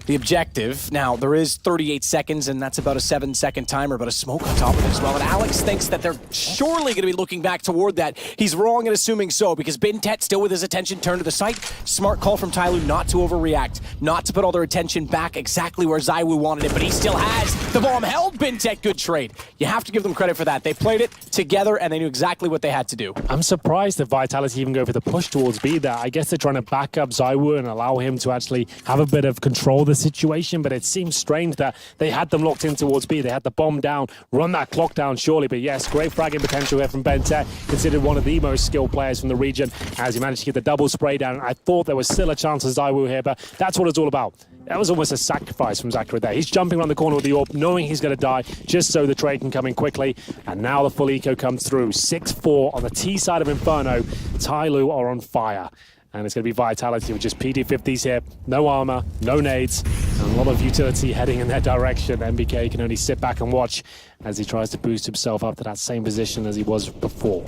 the objective. Now, there is 38 seconds, and that's about a 7-second timer, but a smoke on top of it as well. And Alex thinks that they're surely going to be looking back toward that. He's wrong in assuming so, because Bintet still with his attention turned to the site. Smart call from TYLOO not to overreact, not to put all their attention back exactly where ZywOo wanted it, but he still has the bomb held. Bintet, good trade. You have to give them credit for that. They played it together, and they knew exactly what they had to do. I'm surprised that Vitality even go for the push towards B there. I guess they're trying to back up ZywOo and allow him to actually have a bit of control of the situation, but it seems strange that they had them locked in towards B. They had the bomb down, run that clock down surely, but yes, great fragging potential here from Bintet, considered one of the most skilled players from the region, as he managed to get the double spray down. I thought there was still a chance of ZywOo here, but that's what it's all about. That was almost a sacrifice from Zachary there. He's jumping around the corner with the AWP, knowing he's going to die, just so the trade can come in quickly. And now the full eco comes through. 6-4 on the T side of Inferno. TYLOO are on fire. And it's going to be Vitality with just PD50s here. No armor, no nades, and a lot of utility heading in their direction. MBK can only sit back and watch as he tries to boost himself up to that same position as he was before.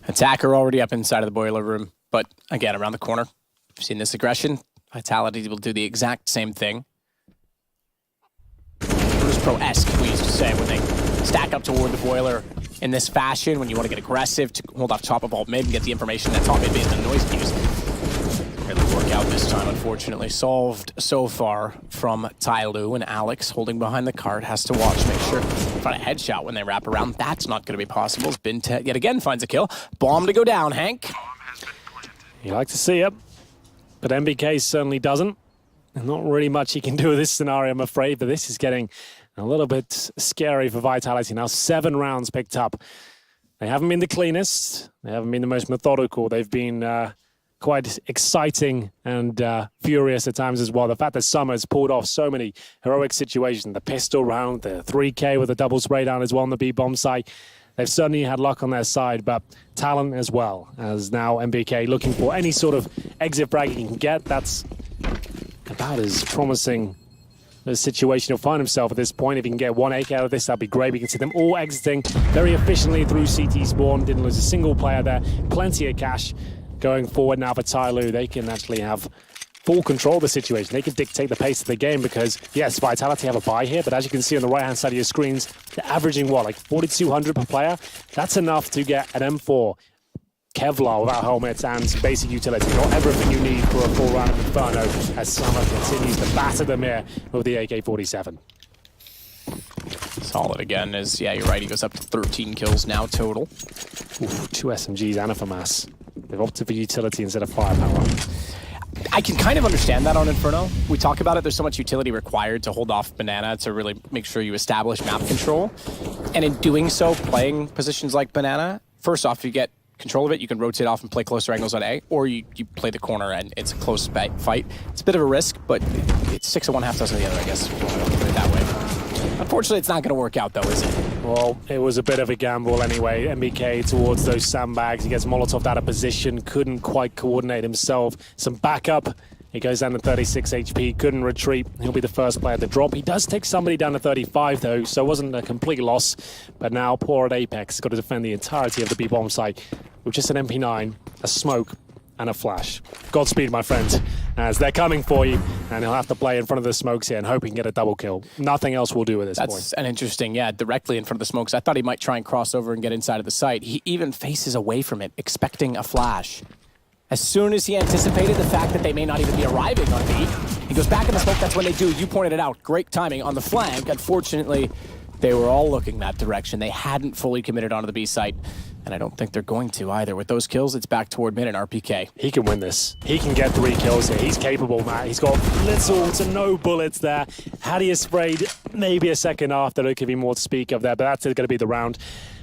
Attacker already up inside of the boiler room, but again, around the corner. You've seen this aggression. Vitality will do the exact same thing. Bruce Pro-esque, we used to say, when they stack up toward the boiler in this fashion, when you want to get aggressive, to hold off top of alt mid and get the information that top mid being the noise cues. Really work out this time, unfortunately. Solved so far from TYLOO, and Alex holding behind the cart has to watch, make sure to find a headshot when they wrap around. That's not going to be possible. Bintet yet again finds a kill. Bomb to go down, Hank. You like to see it, but MBK certainly doesn't. And not really much he can do with this scenario, I'm afraid, but this is getting a little bit scary for Vitality. Now 7 rounds picked up. They haven't been the cleanest. They haven't been the most methodical. They've been quite exciting and furious at times as well. The fact that Summer's pulled off so many heroic situations, the pistol round, the 3K with a double spray down as well on the B-bomb site. They've certainly had luck on their side, but talent as well, as now MBK looking for any sort of exit frag he can get. That's about as promising a situation he'll find himself at this point. If he can get 1 AK out of this, that'd be great. We can see them all exiting very efficiently through CT spawn. Didn't lose a single player there. Plenty of cash going forward now for TYLOO. They can actually have full control of the situation. They can dictate the pace of the game because, yes, Vitality have a buy here, but as you can see on the right-hand side of your screens, they're averaging, what, like 4,200 per player? That's enough to get an M4 Kevlar without helmets and some basic utility. Not everything you need for a full round of Inferno, as Summer continues to batter them here with the AK-47. Solid again, as, yeah, you're right, he goes up to 13 kills now total. Oof, 2 SMGs and a FAMAS. They've opted for utility instead of firepower. I can kind of understand that on Inferno. We talk about it, there's so much utility required to hold off Banana to really make sure you establish map control. And in doing so, playing positions like Banana, first off, you get control of it, you can rotate off and play closer angles on A, or you play the corner and it's a close fight. It's a bit of a risk, but it's 6 of one, half dozen of the other, I guess, if you want to put it that way. Unfortunately, it's not going to work out, though, is it? Well, it was a bit of a gamble anyway. MBK towards those sandbags. He gets Molotov out of position, couldn't quite coordinate himself. Some backup. He goes down to 36 HP, couldn't retreat. He'll be the first player to drop. He does take somebody down to 35, though, so it wasn't a complete loss. But now, poor at Apex, got to defend the entirety of the B-bomb site with just an MP9, a smoke, and a flash. Godspeed, my friend, as they're coming for you, and he'll have to play in front of the smokes here and hope he can get a double kill. Nothing else will do at this point. That's an interesting, yeah, directly in front of the smokes. I thought he might try and cross over and get inside of the site. He even faces away from it, expecting a flash. As soon as he anticipated the fact that they may not even be arriving on B, he goes back in the smoke. That's when they do. You pointed it out. Great timing on the flank. Unfortunately, they were all looking that direction. They hadn't fully committed onto the B site, and I don't think they're going to either. With those kills, it's back toward mid and RPK. He can win this. He can get 3 kills here. He's capable, Matt. He's got little to no bullets there. Had he sprayed maybe a second after, there could be more to speak of there, but that's going to be the round.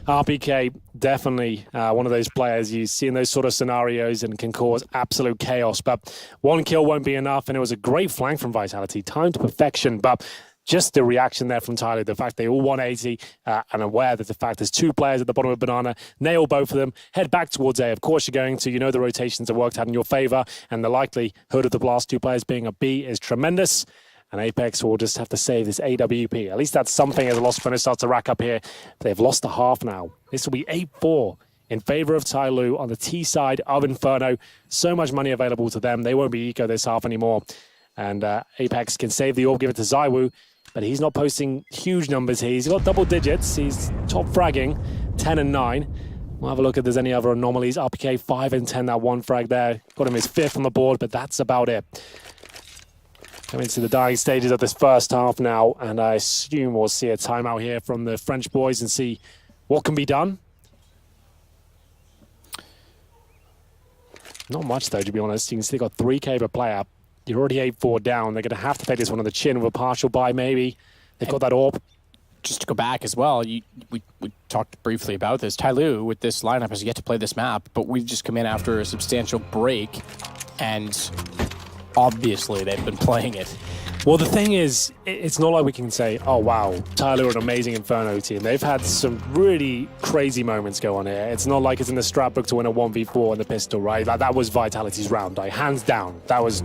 RPK, definitely one of those players you see in those sort of scenarios and can cause absolute chaos. But 1 kill won't be enough, and it was a great flank from Vitality. Timed to perfection, but just the reaction there from TYLOO, the fact they all 180 and aware that the fact there's 2 players at the bottom of Banana, nail both of them, head back towards A. Of course you're going to, you know the rotations have worked out in your favor, and the likelihood of the last 2 players being a B is tremendous. And Apex will just have to save this AWP. At least that's something as the loss bonus starts to rack up here. They've lost a half now. This will be 8-4 in favor of TYLOO on the T side of Inferno. So much money available to them. They won't be eco this half anymore. And Apex can save the orb, give it to ZywOo. But he's not posting huge numbers here. He's got double digits. He's top fragging, 10 and 9. We'll have a look if there's any other anomalies. RPK 5 and 10, that 1 frag there. Got him his 5th on the board, but that's about it. Coming to the dying stages of this first half now, and I assume we'll see a timeout here from the French boys and see what can be done. Not much though, to be honest. You can see they got 3K per player. You're already 8-4 down. They're going to have to take this one on the chin with a partial buy, maybe. They've got that orb. Just to go back as well, we talked briefly about this. TYLOO with this lineup has yet to play this map, but we've just come in after a substantial break, and obviously they've been playing it. Well, the thing is, it's not like we can say, oh, wow, TYLOO are an amazing Inferno team. They've had some really crazy moments go on here. It's not like it's in the strat book to win a 1v4 in the pistol, right? That was Vitality's round, like, hands down. That was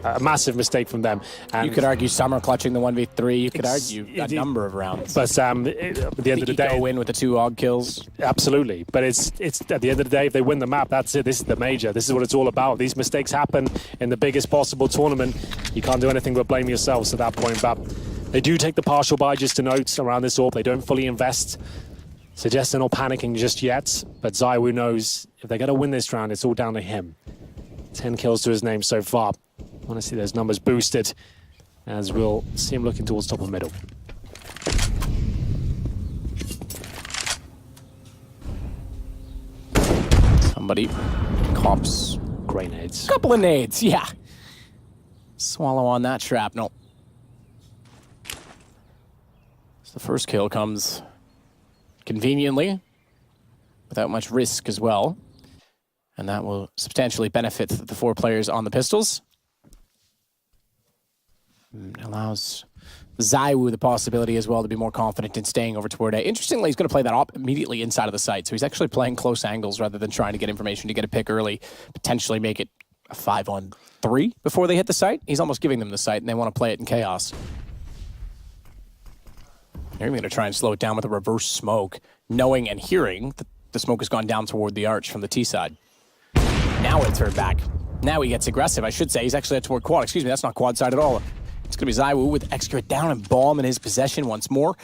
a massive mistake from them. And you could argue Summer clutching the 1v3. You could argue a number of rounds. But at the end of the day, win with the 2 AUG kills. Absolutely. But it's at the end of the day, if they win the map, that's it. This is the major. This is what it's all about. These mistakes happen in the biggest possible tournament. You can't do anything but blame yourselves at that point. But they do take the partial buy, just to note, around this orb. They don't fully invest. Suggest they're not panicking just yet. But ZywOo knows if they're going to win this round, it's all down to him. 10 kills to his name so far. I want to see those numbers boosted, as we'll see him looking towards top of middle. Somebody cops Grenades. Couple of nades, yeah. Swallow on that shrapnel. So the first kill comes conveniently, without much risk as well. And that will substantially benefit the 4 players on the pistols. It allows ZywOo the possibility as well to be more confident in staying over toward A. Interestingly, he's going to play that op immediately inside of the site. So he's actually playing close angles rather than trying to get information to get a pick early, potentially make it a 5-on-3 before they hit the site. He's almost giving them the site, and they want to play it in chaos. They're even going to try and slow it down with a reverse smoke, knowing and hearing that the smoke has gone down toward the arch from the T side. Now it's turned back. Now he gets aggressive, I should say. He's actually toward quad. Excuse me, that's not quad side at all. It's going to be ZywOo with extra down and bomb in his possession once more.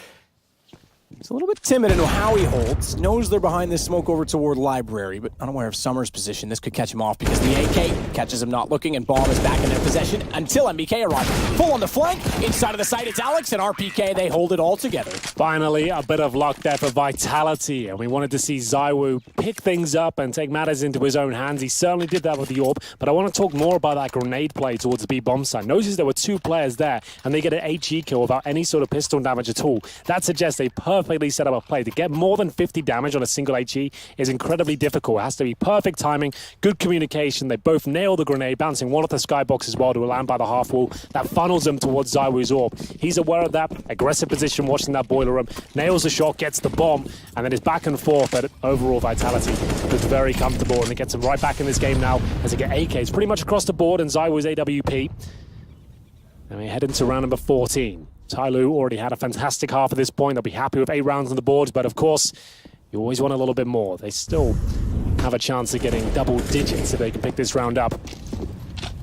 He's a little bit timid in how he holds. Knows they're behind this smoke over toward library, but unaware of Summer's position. This could catch him off because the AK catches him not looking, and bomb is back in their possession until MBK arrives. Full on the flank. Inside of the site, it's Alex and RPK. They hold it all together. Finally, a bit of luck there for Vitality, and we wanted to see ZywOo pick things up and take matters into his own hands. He certainly did that with the orb, but I want to talk more about that grenade play towards the B bomb site. Notice there were 2 players there, and they get an HE kill without any sort of pistol damage at all. That suggests they perfectly set up a play. To get more than 50 damage on a single HE is incredibly difficult. It has to be perfect timing, good communication. They both nail the grenade, bouncing one off the skybox as well to land by the half wall. That funnels them towards ZywOo's orb. He's aware of that. Aggressive position, watching that boiler room. Nails the shot, gets the bomb, and then it's back and forth. But overall, Vitality looks very comfortable, and it gets them right back in this game now as they get AKs pretty much across the board, and ZywOo's AWP. And we head into round number 14. TYLOO already had a fantastic half at this point. They'll be happy with 8 rounds on the board, but of course, you always want a little bit more. They still have a chance of getting double digits if they can pick this round up.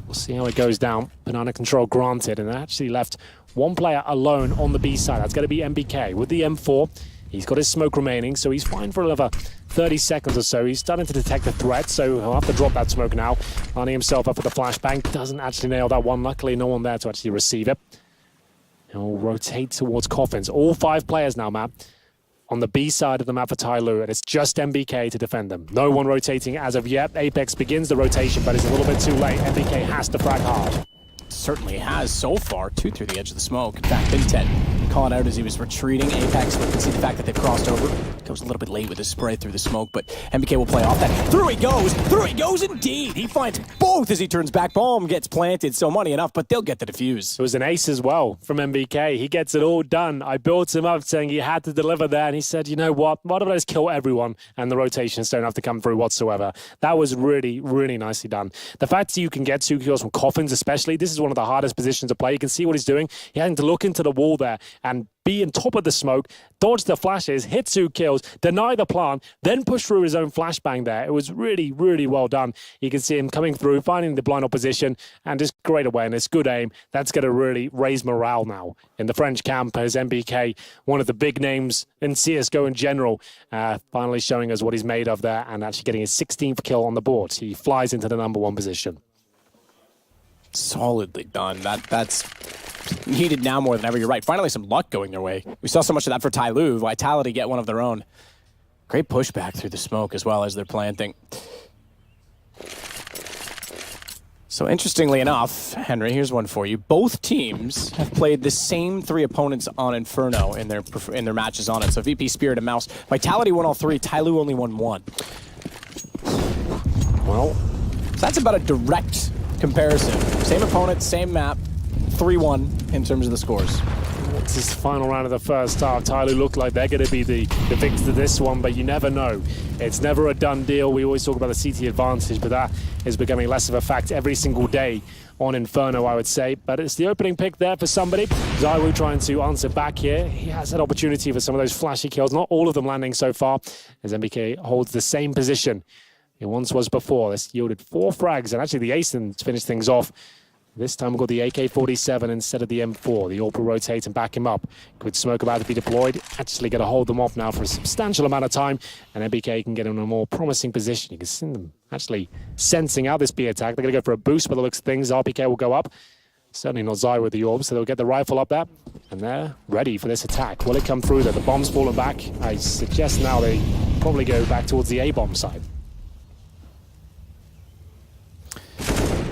We'll see how it goes down. Banana control granted, and they actually left 1 player alone on the B side. That's going to be MBK with the M4. He's got his smoke remaining, so he's fine for another 30 seconds or so. He's starting to detect the threat, so he'll have to drop that smoke now. Lining himself up for the flashbang. Doesn't actually nail that one. Luckily, no one there to actually receive it. He'll rotate towards Coffins. All 5 players now, Matt, on the B side of the map for TYLOO, and it's just MBK to defend them. No one rotating as of yet. Apex begins the rotation, but it's a little bit too late. MBK has to frag hard. Certainly has so far. 2 through the edge of the smoke. In fact, Bintet calling out as he was retreating. Apex, we can see the fact that they've crossed over. Goes a little bit late with his spray through the smoke, but MBK will play off that. Through he goes! Through he goes indeed! He finds both as he turns back. Bomb gets planted, so money enough, but they'll get the defuse. It was an ace as well from MBK. He gets it all done. I built him up saying he had to deliver there, and he said, you know what? Why don't I just kill everyone, and the rotations don't have to come through whatsoever. That was really, really nicely done. The fact that you can get 2 kills from Coffins especially, this is one of the hardest positions to play. You can see what he's doing. He had to look into the wall there and be on top of the smoke, dodge the flashes, hit 2 kills, deny the plant, then push through his own flashbang there. It was really, really well done. You can see him coming through, finding the blind opposition, and just great awareness, good aim. That's going to really raise morale now in the French camp as MBK, one of the big names in CSGO in general, finally showing us what he's made of there and actually getting his 16th kill on the board. He flies into the #1 position. Solidly done. That's needed now more than ever. You're right. Finally, some luck going their way. We saw so much of that for TYLOO. Vitality get one of their own. Great pushback through the smoke as well as they're planting. So interestingly enough, Henry, here's one for you. Both teams have played the same 3 opponents on Inferno in their matches on it. So VP, Spirit, and Mouse. Vitality won all 3. TYLOO only won 1. Well, so that's about a direct comparison. Same opponent, same map, 3-1 in terms of the scores. this is the final round of the first half. TYLOO look like they're going to be the victor to this one, but you never know. It's never a done deal. We always talk about the CT advantage, but that is becoming less of a fact every single day on Inferno, I would say. But it's the opening pick there for somebody. ZywOo trying to answer back here. He has that opportunity for some of those flashy kills, not all of them landing so far, as MBK holds the same position it once was before. This yielded 4 frags, and actually the ace to finish things off. This time we've got the AK-47 instead of the M4. The AWP will rotate and back him up. Good smoke about to be deployed. Actually going to hold them off now for a substantial amount of time, and MBK can get in a more promising position. You can see them actually sensing out this B attack. They're going to go for a boost by the looks of things. RPK will go up. Certainly not ZywOo with the AWP, so they'll get the rifle up there, and they're ready for this attack. Will it come through there? The bomb's fallen back. I suggest now they probably go back towards the A-bomb side.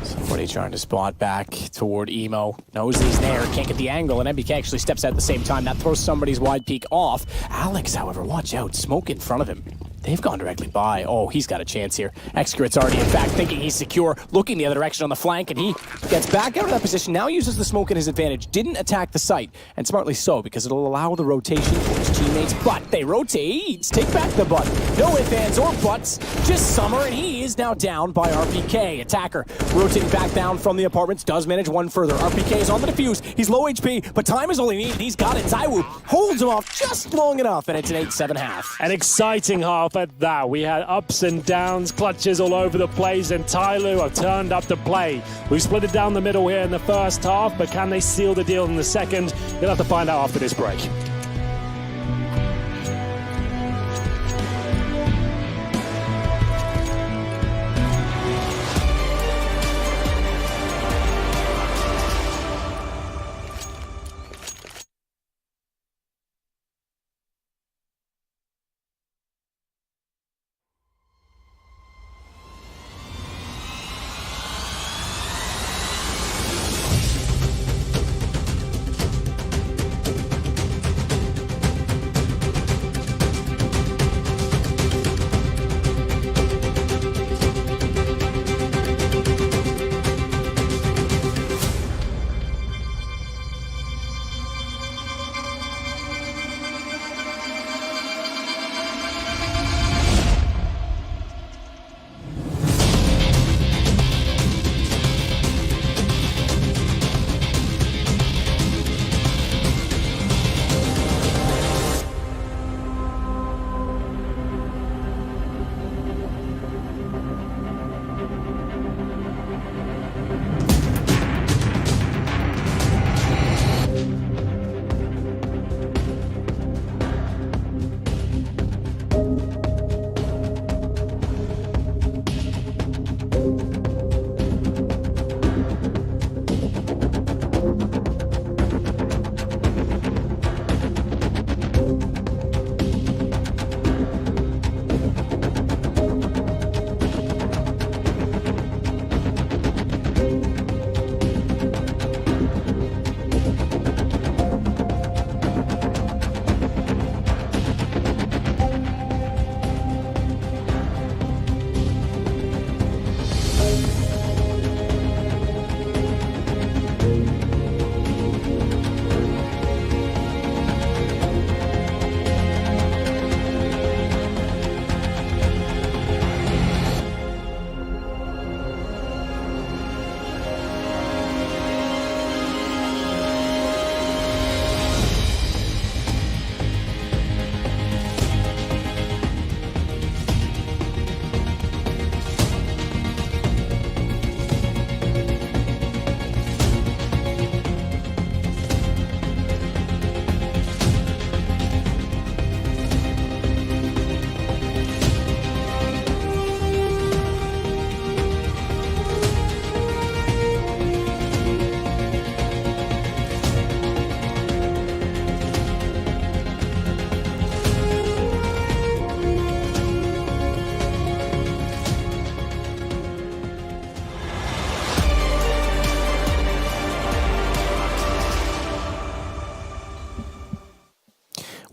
Somebody trying to spot back toward Emo. Knows he's there, can't get the angle, and MBK actually steps out at the same time. That throws somebody's wide peek off. Alex, however, watch out. Smoke in front of him. They've gone directly by. Oh, he's got a chance here. Excurate's already, in fact, thinking he's secure, looking the other direction on the flank, and he gets back out of that position. Now uses the smoke in his advantage. Didn't attack the site, and smartly so, because it'll allow the rotation for his teammates. But they rotate. Take back the butt. No ifs, ands, or buts. Just Summer, and he is now down by RPK. Attacker rotating back down from the apartments. Does manage one further. RPK is on the defuse. He's low HP, but time is only needed. He's got it. ZywOo holds him off just long enough, and it's an 8-7 half. An exciting half at that. We had ups and downs, clutches all over the place, and TYLOO have turned up to play. We've split it down the middle here in the first half, but can they seal the deal in the second? We'll have to find out after this break.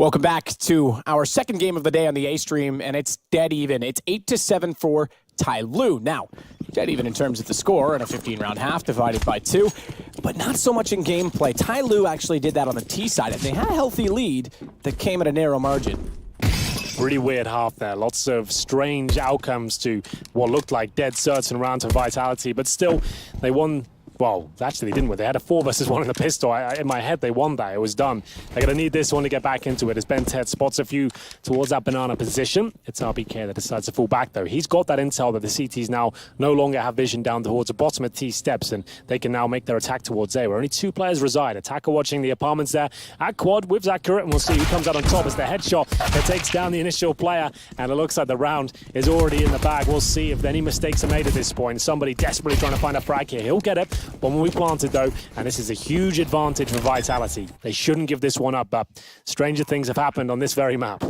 Welcome back to our second game of the day on the A stream, and it's dead even. It's 8-7 for TYLOO. Now, dead even in terms of the score in a 15-round half divided by 2, but not so much in gameplay. TYLOO actually did that on the T side, and they had a healthy lead that came at a narrow margin. Pretty weird half there. Lots of strange outcomes to what looked like dead certain round to Vitality, but still, they won. Well, actually, they didn't win. They had a 4 versus 1 in the pistol. In my head, they won that. It was done. They're going to need this one to get back into it as BenTeT spots a few towards that banana position. It's RBK that decides to fall back, though. He's got that intel that the CTs now no longer have vision down towards the bottom of T steps, and they can now make their attack towards A, where only 2 players reside. Attacker watching the apartments there at quad with Accurate, and we'll see who comes out on top as the headshot that takes down the initial player, and it looks like the round is already in the bag. We'll see if any mistakes are made at this point. Somebody desperately trying to find a frag here. He'll get it, but when we planted though, and this is a huge advantage for Vitality. They shouldn't give this one up, but stranger things have happened on this very map.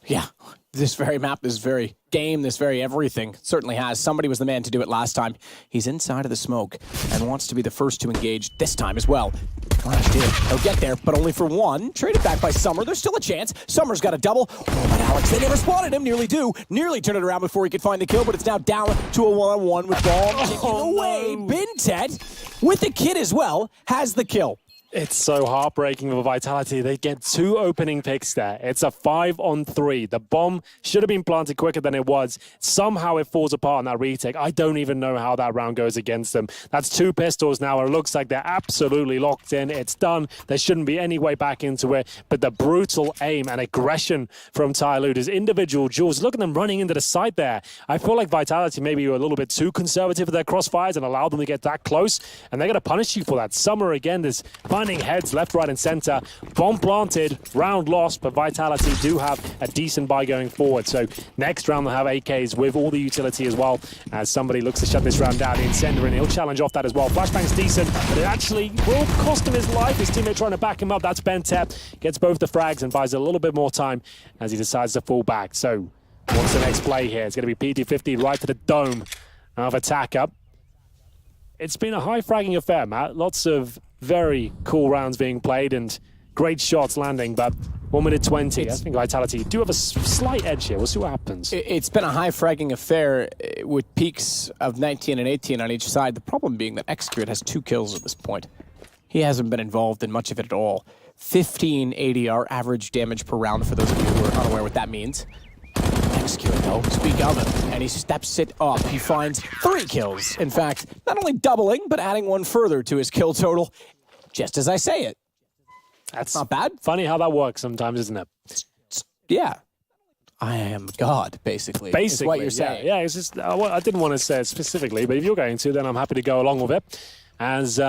Yeah, this very map, this very game, this very everything certainly has. Somebody was the man to do it last time. He's inside of the smoke and wants to be the first to engage this time as well. Flash did. He'll get there, but only for 1. Traded back by Summer. There's still a chance. Summer's got a double. Oh, but Alex, they never spotted him. Nearly do. Nearly turned it around before he could find the kill, but it's now down to a 1-on-1 with Bomb taking away. No. BenTeT, with the kid as well, has the kill. It's so heartbreaking for Vitality. They get 2 opening picks there. It's a 5-on-3. The bomb should have been planted quicker than it was. Somehow it falls apart on that retake. I don't even know how that round goes against them. That's 2 pistols now, and it looks like they're absolutely locked in. It's done. There shouldn't be any way back into it. But the brutal aim and aggression from TYLOO, his individual duels. Look at them running into the site there. I feel like Vitality maybe were a little bit too conservative with their crossfires and allowed them to get that close. And they're going to punish you for that. Summer again, there's finding heads left, right, and center. Bomb planted, round lost, but Vitality do have a decent buy going forward. So next round they'll have AKs with all the utility as well, as somebody looks to shut this round down. The Incendiary, and he'll challenge off that as well. Flashbang's decent, but it actually will cost him his life. His teammate trying to back him up. That's BenTeT. Gets both the frags and buys a little bit more time as he decides to fall back. So what's the next play here? It's going to be PT50 right to the dome of Attacker. It's been a high fragging affair, Matt. Lots of very cool rounds being played and great shots landing, but 1 minute 20. I think Vitality do have a slight edge here. We'll see what happens. It's been a high fragging affair with peaks of 19 and 18 on each side. The problem being that Execute has 2 kills at this point. He hasn't been involved in much of it at all. 15 ADR average damage per round for those of you who are unaware what that means. Execute, though, speak of him, and he steps it up. He finds 3 kills. In fact, not only doubling, but adding 1 further to his kill total, just as I say it. That's not bad. Funny how that works sometimes, isn't it? Yeah. I am God, basically. Basically, is what you're saying. Yeah, it's just, I didn't want to say it specifically, but if you're going to, then I'm happy to go along with it. As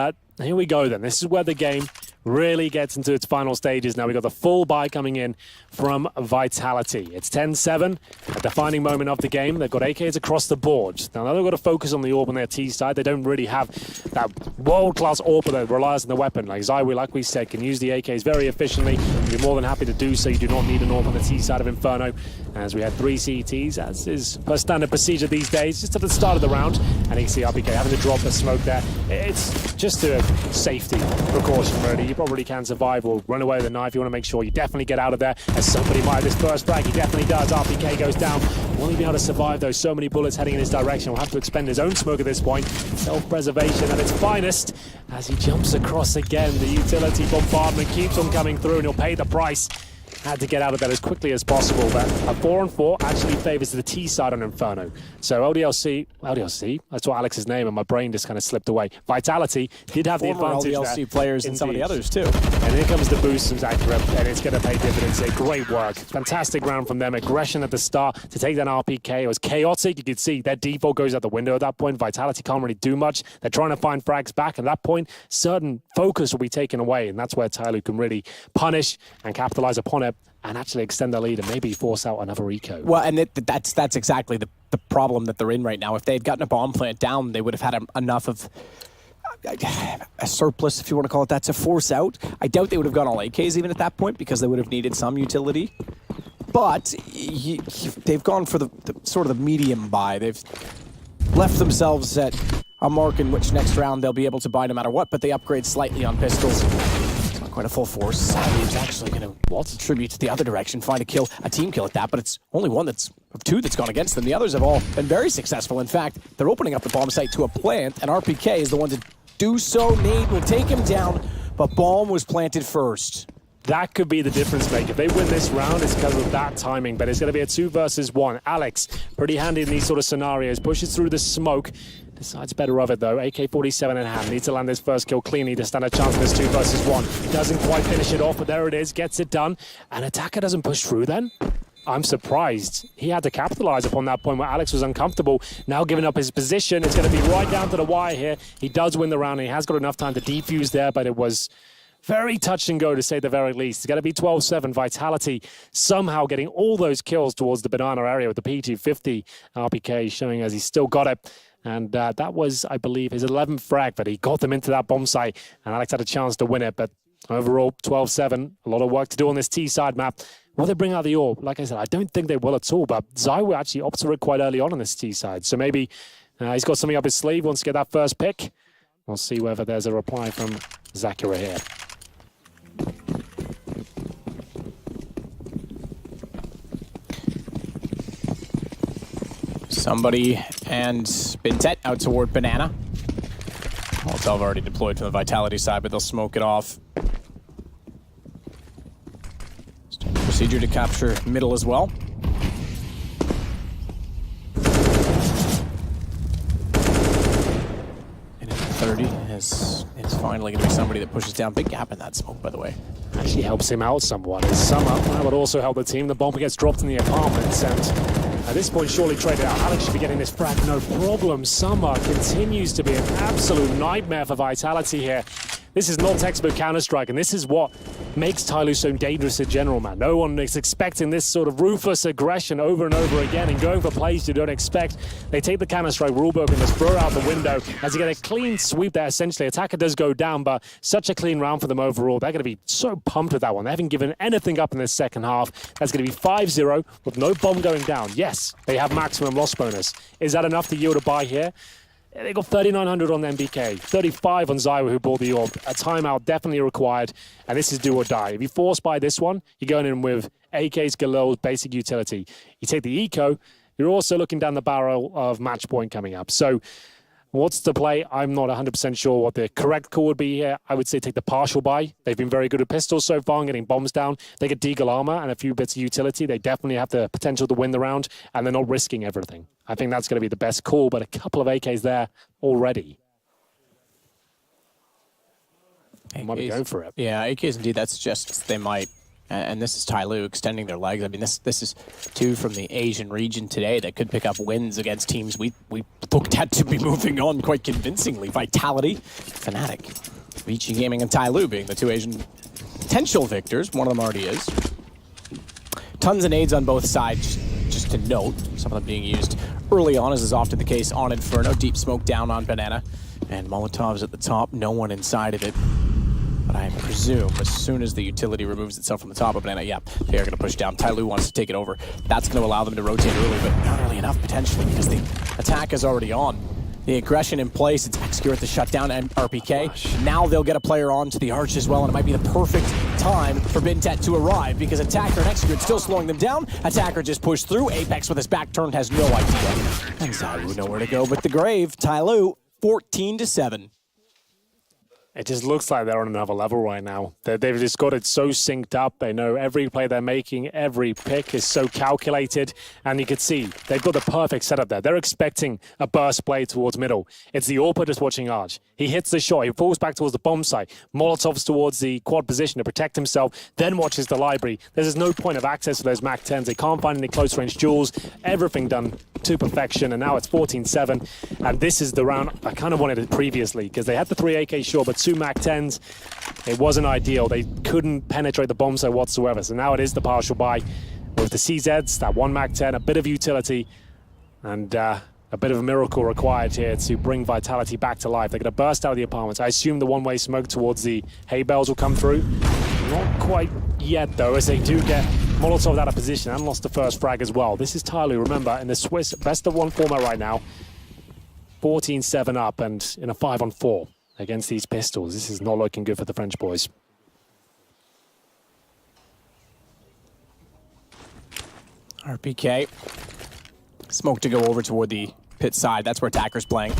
here we go then. This is where the game really gets into its final stages. Now we've got the full buy coming in from Vitality. It's 10-7, a defining moment of the game. They've got AKs across the board. Now they've got to focus on the AWP on their T side. They don't really have that world-class AWP that relies on the weapon. Like ZywOo, like we said, can use the AKs very efficiently. You're more than happy to do so. You do not need an AWP on the T side of Inferno. As we had 3 CTs, as is per standard procedure these days, just at the start of the round. And you can see RBK having to drop the smoke there. It's just a safety precaution, really. You probably can survive or run away with a knife. You want to make sure you definitely get out of there. As somebody might have this first frag, he definitely does. RPK goes down. Will he be able to survive though? So many bullets heading in his direction. Will have to expend his own smoke at this point. Self-preservation at its finest as he jumps across again. The utility bombardment keeps on coming through, and he'll pay the price. Had to get out of there as quickly as possible, but a 4-on-4 actually favors the T side on Inferno. So LDLC, that's what Alex's name, and my brain just kind of slipped away. Vitality did have the advantage LDLC there. players and some of the others too. And here comes the boost from Accurate, and it's going to pay dividends here. Great work. Fantastic round from them. Aggression at the start to take down RPK. It was chaotic. You could see their default goes out the window at that point. Vitality can't really do much. They're trying to find frags back. At that point, certain focus will be taken away, and that's where TYLOO can really punish and capitalize upon it and actually extend their lead and maybe force out another eco. Well, and that's exactly the problem that they're in right now. If they had gotten a bomb plant down, they would have had enough of a surplus, if you want to call it that, to force out. I doubt they would have gone all AKs even at that point because they would have needed some utility. But they've gone for the sort of the medium buy. They've left themselves at a mark in which next round they'll be able to buy no matter what, but they upgrade slightly on pistols. quite a full force. Sadly, actually going to waltz a tribute to the other direction, find a kill, a team kill at that, but it's only one of two that's gone against them. The others have all been very successful. In fact, they're opening up the bomb site to a plant, and RPK is the one to do so. Nade will take him down, but bomb was planted first. That could be the difference maker. If they win this round, it's because of that timing, but it's going to be a 2 versus 1. Alex, pretty handy in these sort of scenarios, pushes through the smoke, decides better of it though. AK-47 in hand, needs to land this first kill cleanly to stand a chance in this 2 versus 1. Doesn't quite finish it off, but there it is, gets it done. And Attacker doesn't push through then? I'm surprised. He had to capitalize upon that point where Alex was uncomfortable. Now giving up his position, it's going to be right down to the wire here. He does win the round, and he has got enough time to defuse there, but it was very touch and go, to say the very least. It's going to be 12-7. Vitality somehow getting all those kills towards the banana area with the P250. RPK showing as he's still got it. And that was, I believe, his 11th frag, but he got them into that bomb site, and Alex had a chance to win it. But overall, 12-7. A lot of work to do on this T-side map. Will they bring out the orb? Like I said, I don't think they will at all, but ZywOo actually opts for it quite early on this T-side. So maybe he's got something up his sleeve, wants to get that first pick. We'll see whether there's a reply from Zakira here. Somebody and Bintet out toward Banana. Molotov already deployed from the Vitality side, but they'll smoke it off. Procedure to capture middle as well. And in 30 is finally going to be somebody that pushes down. Big gap in that smoke, by the way. Actually helps him out somewhat. As Summer, that would also help the team. The bomb gets dropped in the apartments, and at this point, surely traded out. Alex should be getting this frag, no problem. Summer continues to be an absolute nightmare for Vitality here. This is not textbook Counter-Strike, and this is what makes TYLOO so dangerous in general, man. No one is expecting this sort of ruthless aggression over and over again and going for plays you don't expect. They take the Counter-Strike rulebook and just throw it out the window as you get a clean sweep there, essentially. Attacker does go down, but such a clean round for them overall. They're going to be so pumped with that one. They haven't given anything up in this second half. That's going to be 5-0 with no bomb going down. Yes, they have maximum loss bonus. Is that enough to yield a buy here? They got 3,900 on the MBK, 35 on ZywOo, who bought the orb. A timeout definitely required, and this is do or die. If you force buy this one, you're going in with AK's Galil's basic utility. You take the eco, you're also looking down the barrel of match point coming up. So what's the play? I'm not 100% sure what the correct call would be here. I would say take the partial buy. They've been very good with pistols so far and getting bombs down. They get deagle armor and a few bits of utility. They definitely have the potential to win the round, and they're not risking everything. I think that's going to be the best call, but a couple of AKs there already. They might be going for it. Yeah, AKs indeed. That suggests they might. And this is TYLOO extending their legs. I mean, this is two from the Asian region today that could pick up wins against teams we looked at to be moving on quite convincingly. Vitality, Fnatic, Vici Gaming, and TYLOO being the two Asian potential victors. One of them already is. Tons of nades on both sides, just to note. Some of them being used early on, as is often the case on Inferno. Deep smoke down on Banana. And Molotov's at the top, no one inside of it. But I presume as soon as the utility removes itself from the top of Banana, yeah, they are going to push down. TYLOO wants to take it over. That's going to allow them to rotate early, but not early enough potentially because the attack is already on. The aggression in place, it's Execute the shutdown and RPK. Now they'll get a player onto the arch as well, and it might be the perfect time for Bintet to arrive because Attacker and Execute still slowing them down. Attacker just pushed through. Apex with his back turned has no idea. And ZywOo nowhere to go but the grave. TYLOO 14-7. It just looks like they're on another level right now. They've just got it so synced up. They know every play they're making, every pick is so calculated. And you can see they've got the perfect setup there. They're expecting a burst play towards middle. It's the AWPer just watching Arch. He hits the shot. He falls back towards the bomb site. Molotov's towards the quad position to protect himself, then watches the library. There's no point of access to those MAC-10s. They can't find any close-range duels. Everything done to perfection, and now it's 14-7. And this is the round I kind of wanted it previously because they had the 3 AK short, but 2 MAC-10s. It wasn't ideal. They couldn't penetrate the bomb site whatsoever. So now it is the partial buy with the CZs, that 1 MAC-10, a bit of utility, and a bit of a miracle required here to bring Vitality back to life. They're going to burst out of the apartments. I assume the one-way smoke towards the hay bales will come through. Not quite yet, though, as they do get Molotov out of position and lost the first frag as well. This is TYLOO, remember, in the Swiss best-of-1 format right now. 14-7 up and in a 5-on-4 against these pistols. This is not looking good for the French boys. RPK. Smoke to go over toward the pit side. That's where Attacker's playing.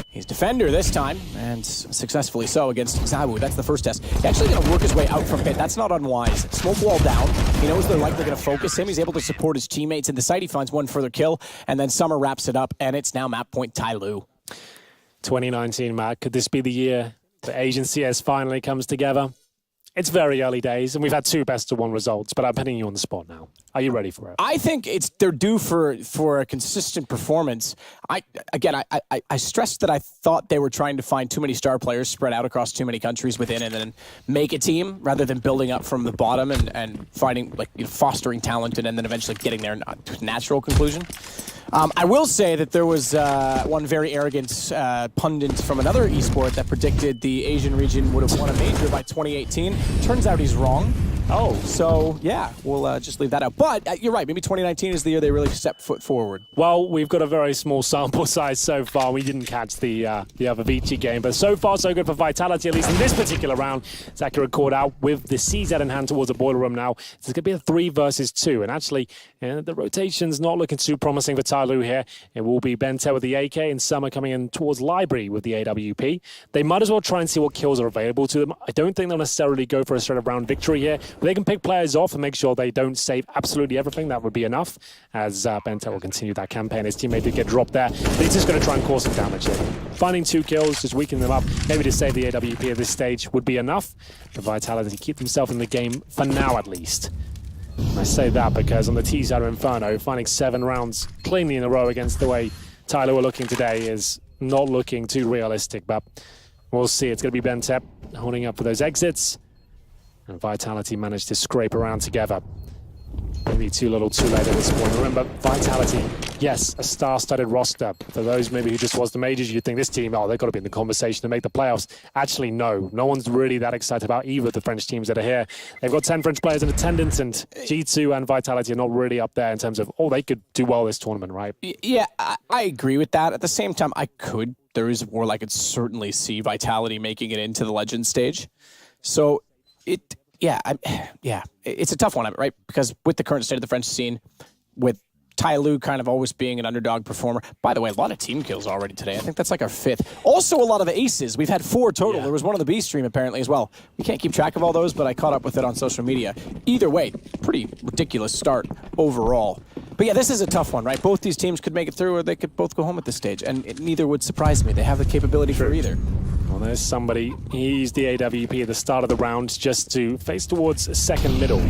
He's defender this time, and successfully so against ZywOo. That's the first test. He's actually going to work his way out from pit. That's not unwise. Smoke wall down. He knows they're likely going to focus him. He's able to support his teammates. In the site, he finds one further kill, and then Summer wraps it up, and it's now map point TYLOO. 2019, Matt. Could this be the year the Asian CS finally comes together? It's very early days, and we've had 2 best-of-1 results, but I'm putting you on the spot now. Are you ready for it? I think they're due for a consistent performance. I stressed that I thought they were trying to find too many star players spread out across too many countries within and then make a team rather than building up from the bottom and finding, fostering talent and then eventually getting there to a natural conclusion. I will say that there was one very arrogant pundit from another esport that predicted the Asian region would have won a major by 2018. Turns out he's wrong. Oh, so yeah, we'll just leave that out. But you're right, maybe 2019 is the year they really stepped foot forward. Well, we've got a very small sample size so far. We didn't catch the other Vici game, but so far so good for Vitality, at least in this particular round. Zakira caught out with the CZ in hand towards the boiler room now. It's going to be a 3 versus 2, and actually the rotation's not looking too promising for TYLOO here. It will be Bente with the AK and Summer coming in towards Library with the AWP. They might as well try and see what kills are available to them. I don't think they'll necessarily go for a straight of round victory here, but they can pick players off and make sure they don't save absolutely everything. That would be enough, as Bente will continue that campaign. His teammate did get dropped there, but he's just going to try and cause some damage here. Finding 2 kills, just weakening them up, maybe to save the AWP at this stage would be enough for Vitality to keep themselves in the game for now at least. And I say that because on the T side of Inferno, finding 7 rounds cleanly in a row against the way TYLOO are looking today is not looking too realistic, but we'll see. It's going to be Bente holding up for those exits, and Vitality managed to scrape around together. Maybe too little too late at this point. Remember, Vitality, yes, a star-studded roster. For those maybe who just watched the majors, you'd think this team, oh, they've got to be in the conversation to make the playoffs. Actually, no. No one's really that excited about either of the French teams that are here. They've got 10 French players in attendance, and G2 and Vitality are not really up there in terms of, oh, they could do well this tournament, right? Yeah, I agree with that. At the same time, there is a war I could certainly see Vitality making it into the Legends stage. So, it's a tough one, right? Because with the current state of the French scene, with TYLOO kind of always being an underdog performer. By the way, a lot of team kills already today. I think that's like our 5th. Also, a lot of aces. We've had 4 total. Yeah. There was one on the B stream apparently as well. We can't keep track of all those, but I caught up with it on social media. Either way, pretty ridiculous start overall. But yeah, this is a tough one, right? Both these teams could make it through, or they could both go home at this stage, and neither would surprise me. They have the capability for either. Well, there's somebody. He used the AWP at the start of the round just to face towards second middle.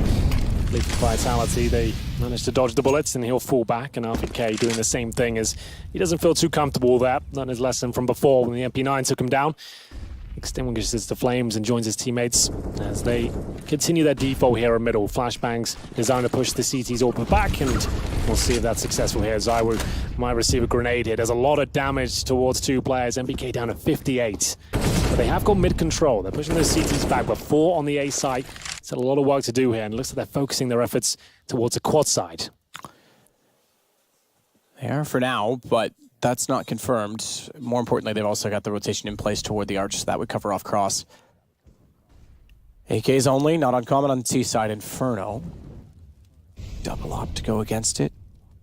Leave for Vitality, they managed to dodge the bullets, and he'll fall back, and RPK doing the same thing as he doesn't feel too comfortable with that. Learned his lesson from before when the MP9 took him down. Extinguishes the flames and joins his teammates as they continue their default here in middle. Flashbangs designed to push the CT's AWP back, and we'll see if that's successful here. ZywOo might receive a grenade here. There's a lot of damage towards 2 players. MBK down to 58. But they have got mid control. They're pushing those CTs back, but 4 on the A side. Still a lot of work to do here, and it looks like they're focusing their efforts towards the quad side. They are for now, but that's not confirmed. More importantly, they've also got the rotation in place toward the arch, so that would cover off cross. AKs only, not uncommon on the T side. Inferno. Double op to go against it.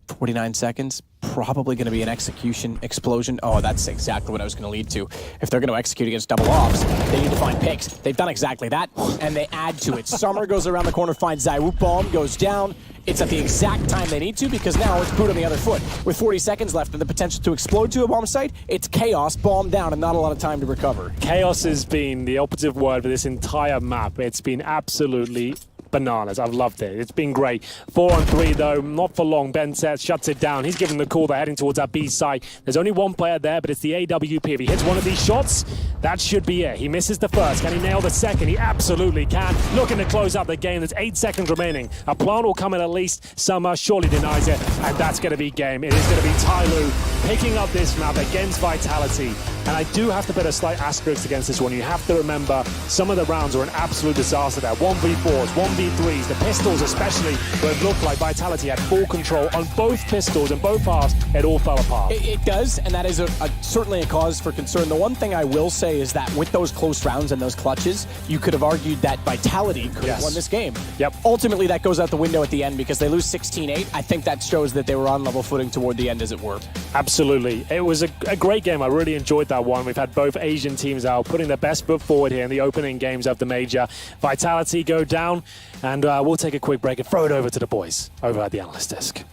49 seconds. Probably going to be an execution explosion. Oh, that's exactly what I was going to lead to. If they're going to execute against double ops, they need to find picks. They've done exactly that, and they add to it. Summer goes around the corner, finds ZywOo. Bomb goes down. It's at the exact time they need to, because now it's boot on the other foot. With 40 seconds left and the potential to explode to a bomb site, it's chaos, bomb down, and not a lot of time to recover. Chaos has been the operative word for this entire map. It's been absolutely bananas. I've loved it. It's been great. 4 on 3 though, not for long. Bente shuts it down. He's giving the call. They're heading towards that B side. There's only one player there, but it's the AWP. If he hits one of these shots, that should be it. He misses the first. Can he nail the second? He absolutely can. Looking to close out the game. There's 8 seconds remaining. A plant will come in at least. Summer surely denies it, and that's going to be game. It is going to be TYLOO picking up this map against Vitality. And I do have to put a slight asterisk against this one. You have to remember some of the rounds were an absolute disaster there. 1v4s, 1v3s, the pistols especially, where it looked like Vitality had full control on both pistols and both halves. It all fell apart. It does, and that is certainly a cause for concern. The one thing I will say say is that with those close rounds and those clutches, you could have argued that Vitality could have won this game. Yep. Ultimately, that goes out the window at the end because they lose 16-8. I think that shows that they were on level footing toward the end, as it were. Absolutely. It was a great game. I really enjoyed that one. We've had both Asian teams out putting their best foot forward here in the opening games of the major. Vitality go down, and we'll take a quick break and throw it over to the boys over at the analyst desk.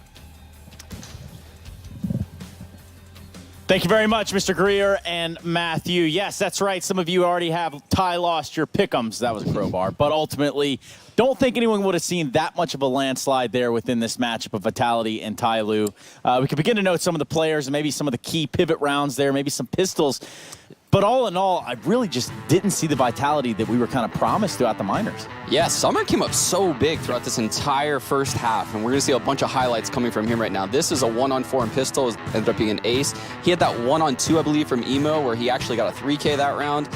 Thank you very much, Mr. Greer and Matthew. Yes, that's right. Some of you already have lost your pick'ems. That was a crowbar. But ultimately, don't think anyone would have seen that much of a landslide there within this matchup of Vitality and TYLOO. We could begin to note some of the players and maybe some of the key pivot rounds there, maybe some pistols. But all in all, I really just didn't see the Vitality that we were kind of promised throughout the minors. Yeah, Summer came up so big throughout this entire first half, and we're going to see a bunch of highlights coming from him right now. This is a 1-on-4 in pistol, ended up being an ace. He had that 1-on-2, I believe, from Emo, where he actually got a 3K that round.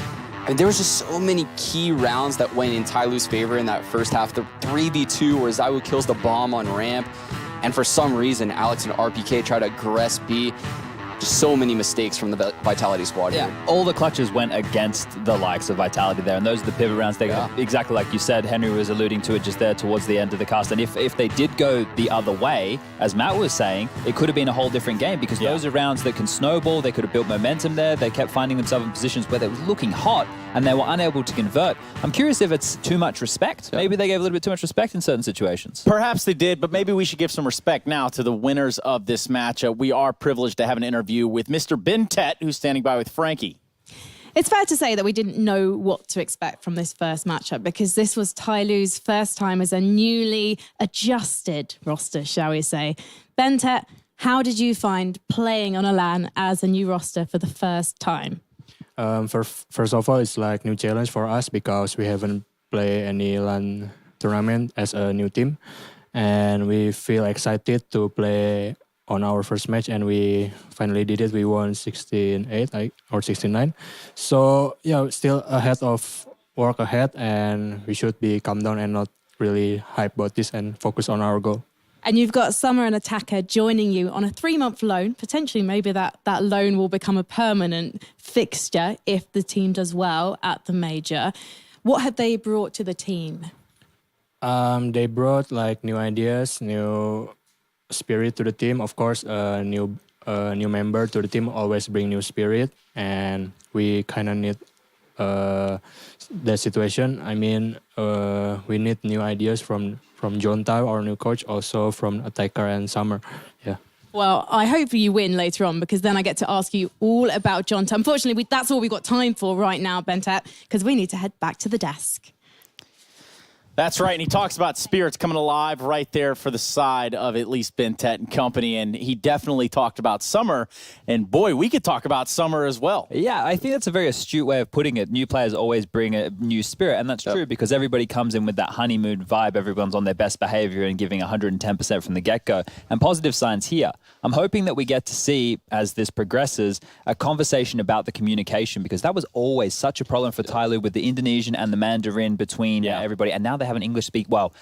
And there was just so many key rounds that went in TYLOO's favor in that first half. The 3v2 where ZywOo kills the bomb on ramp, and for some reason, Alex and RPK try to aggress B. Just so many mistakes from the Vitality squad here. All the clutches went against the likes of Vitality there, and those are the pivot rounds. They exactly like you said, Henry was alluding to it just there towards the end of the cast. And if they did go the other way, as Matt was saying, it could have been a whole different game because those are rounds that can snowball. They could have built momentum there. They kept finding themselves in positions where they were looking hot and they were unable to convert. I'm curious if it's too much respect. Maybe they gave a little bit too much respect in certain situations. Perhaps they did, but maybe we should give some respect now to the winners of this matchup. We are privileged to have an interview with Mr. Bintet, who's standing by with Frankie. It's fair to say that we didn't know what to expect from this first matchup because this was TYLOO's first time as a newly adjusted roster, shall we say. Bintet, how did you find playing on a LAN as a new roster for the first time? First of all, it's like new challenge for us because we haven't played any LAN tournament as a new team. And we feel excited to play on our first match, and we finally did it. We won 16-8 or 16-9. So yeah, still ahead of work ahead, and we should be calm down and not really hype about this and focus on our goal. And you've got Summer and Attacker joining you on a 3-month loan. Potentially, maybe that loan will become a permanent fixture if the team does well at the major. What have they brought to the team? They brought like new ideas, new spirit to the team. Of course, new member to the team always bring new spirit, and we kind of need that situation. I mean, we need new ideas from Jontai, our new coach, also from Attacker and Summer. Yeah. Well, I hope you win later on because then I get to ask you all about Jontai. Unfortunately, that's all we've got time for right now, Bintet, because we need to head back to the desk. That's right, and he talks about spirits coming alive right there for the side of at least Bintet and company, and he definitely talked about Summer, and boy, we could talk about Summer as well. Yeah, I think that's a very astute way of putting it. New players always bring a new spirit, and that's true because everybody comes in with that honeymoon vibe. Everyone's on their best behavior and giving 110% from the get-go, and positive signs here. I'm hoping that we get to see, as this progresses, a conversation about the communication because that was always such a problem for TYLOO with the Indonesian and the Mandarin between everybody, and now they have an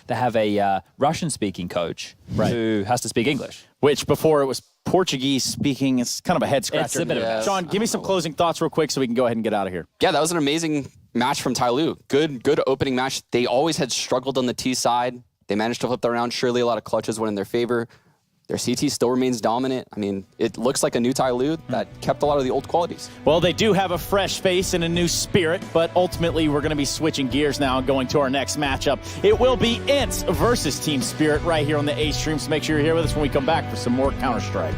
they have a Russian-speaking coach who has to speak English. Which before it was Portuguese speaking, it's kind of a head scratcher. It's a bit of a Sean, give me some closing thoughts real quick so we can go ahead and get out of here. Yeah, that was an amazing match from TYLOO. Good opening match. They always had struggled on the T side. They managed to flip that around. Surely a lot of clutches went in their favor. Their CT still remains dominant. I mean, it looks like a new TYLOO that kept a lot of the old qualities. Well, they do have a fresh face and a new spirit, but ultimately we're going to be switching gears now and going to our next matchup. It will be INTS versus Team Spirit right here on the A stream, so make sure you're here with us when we come back for some more Counter-Strike.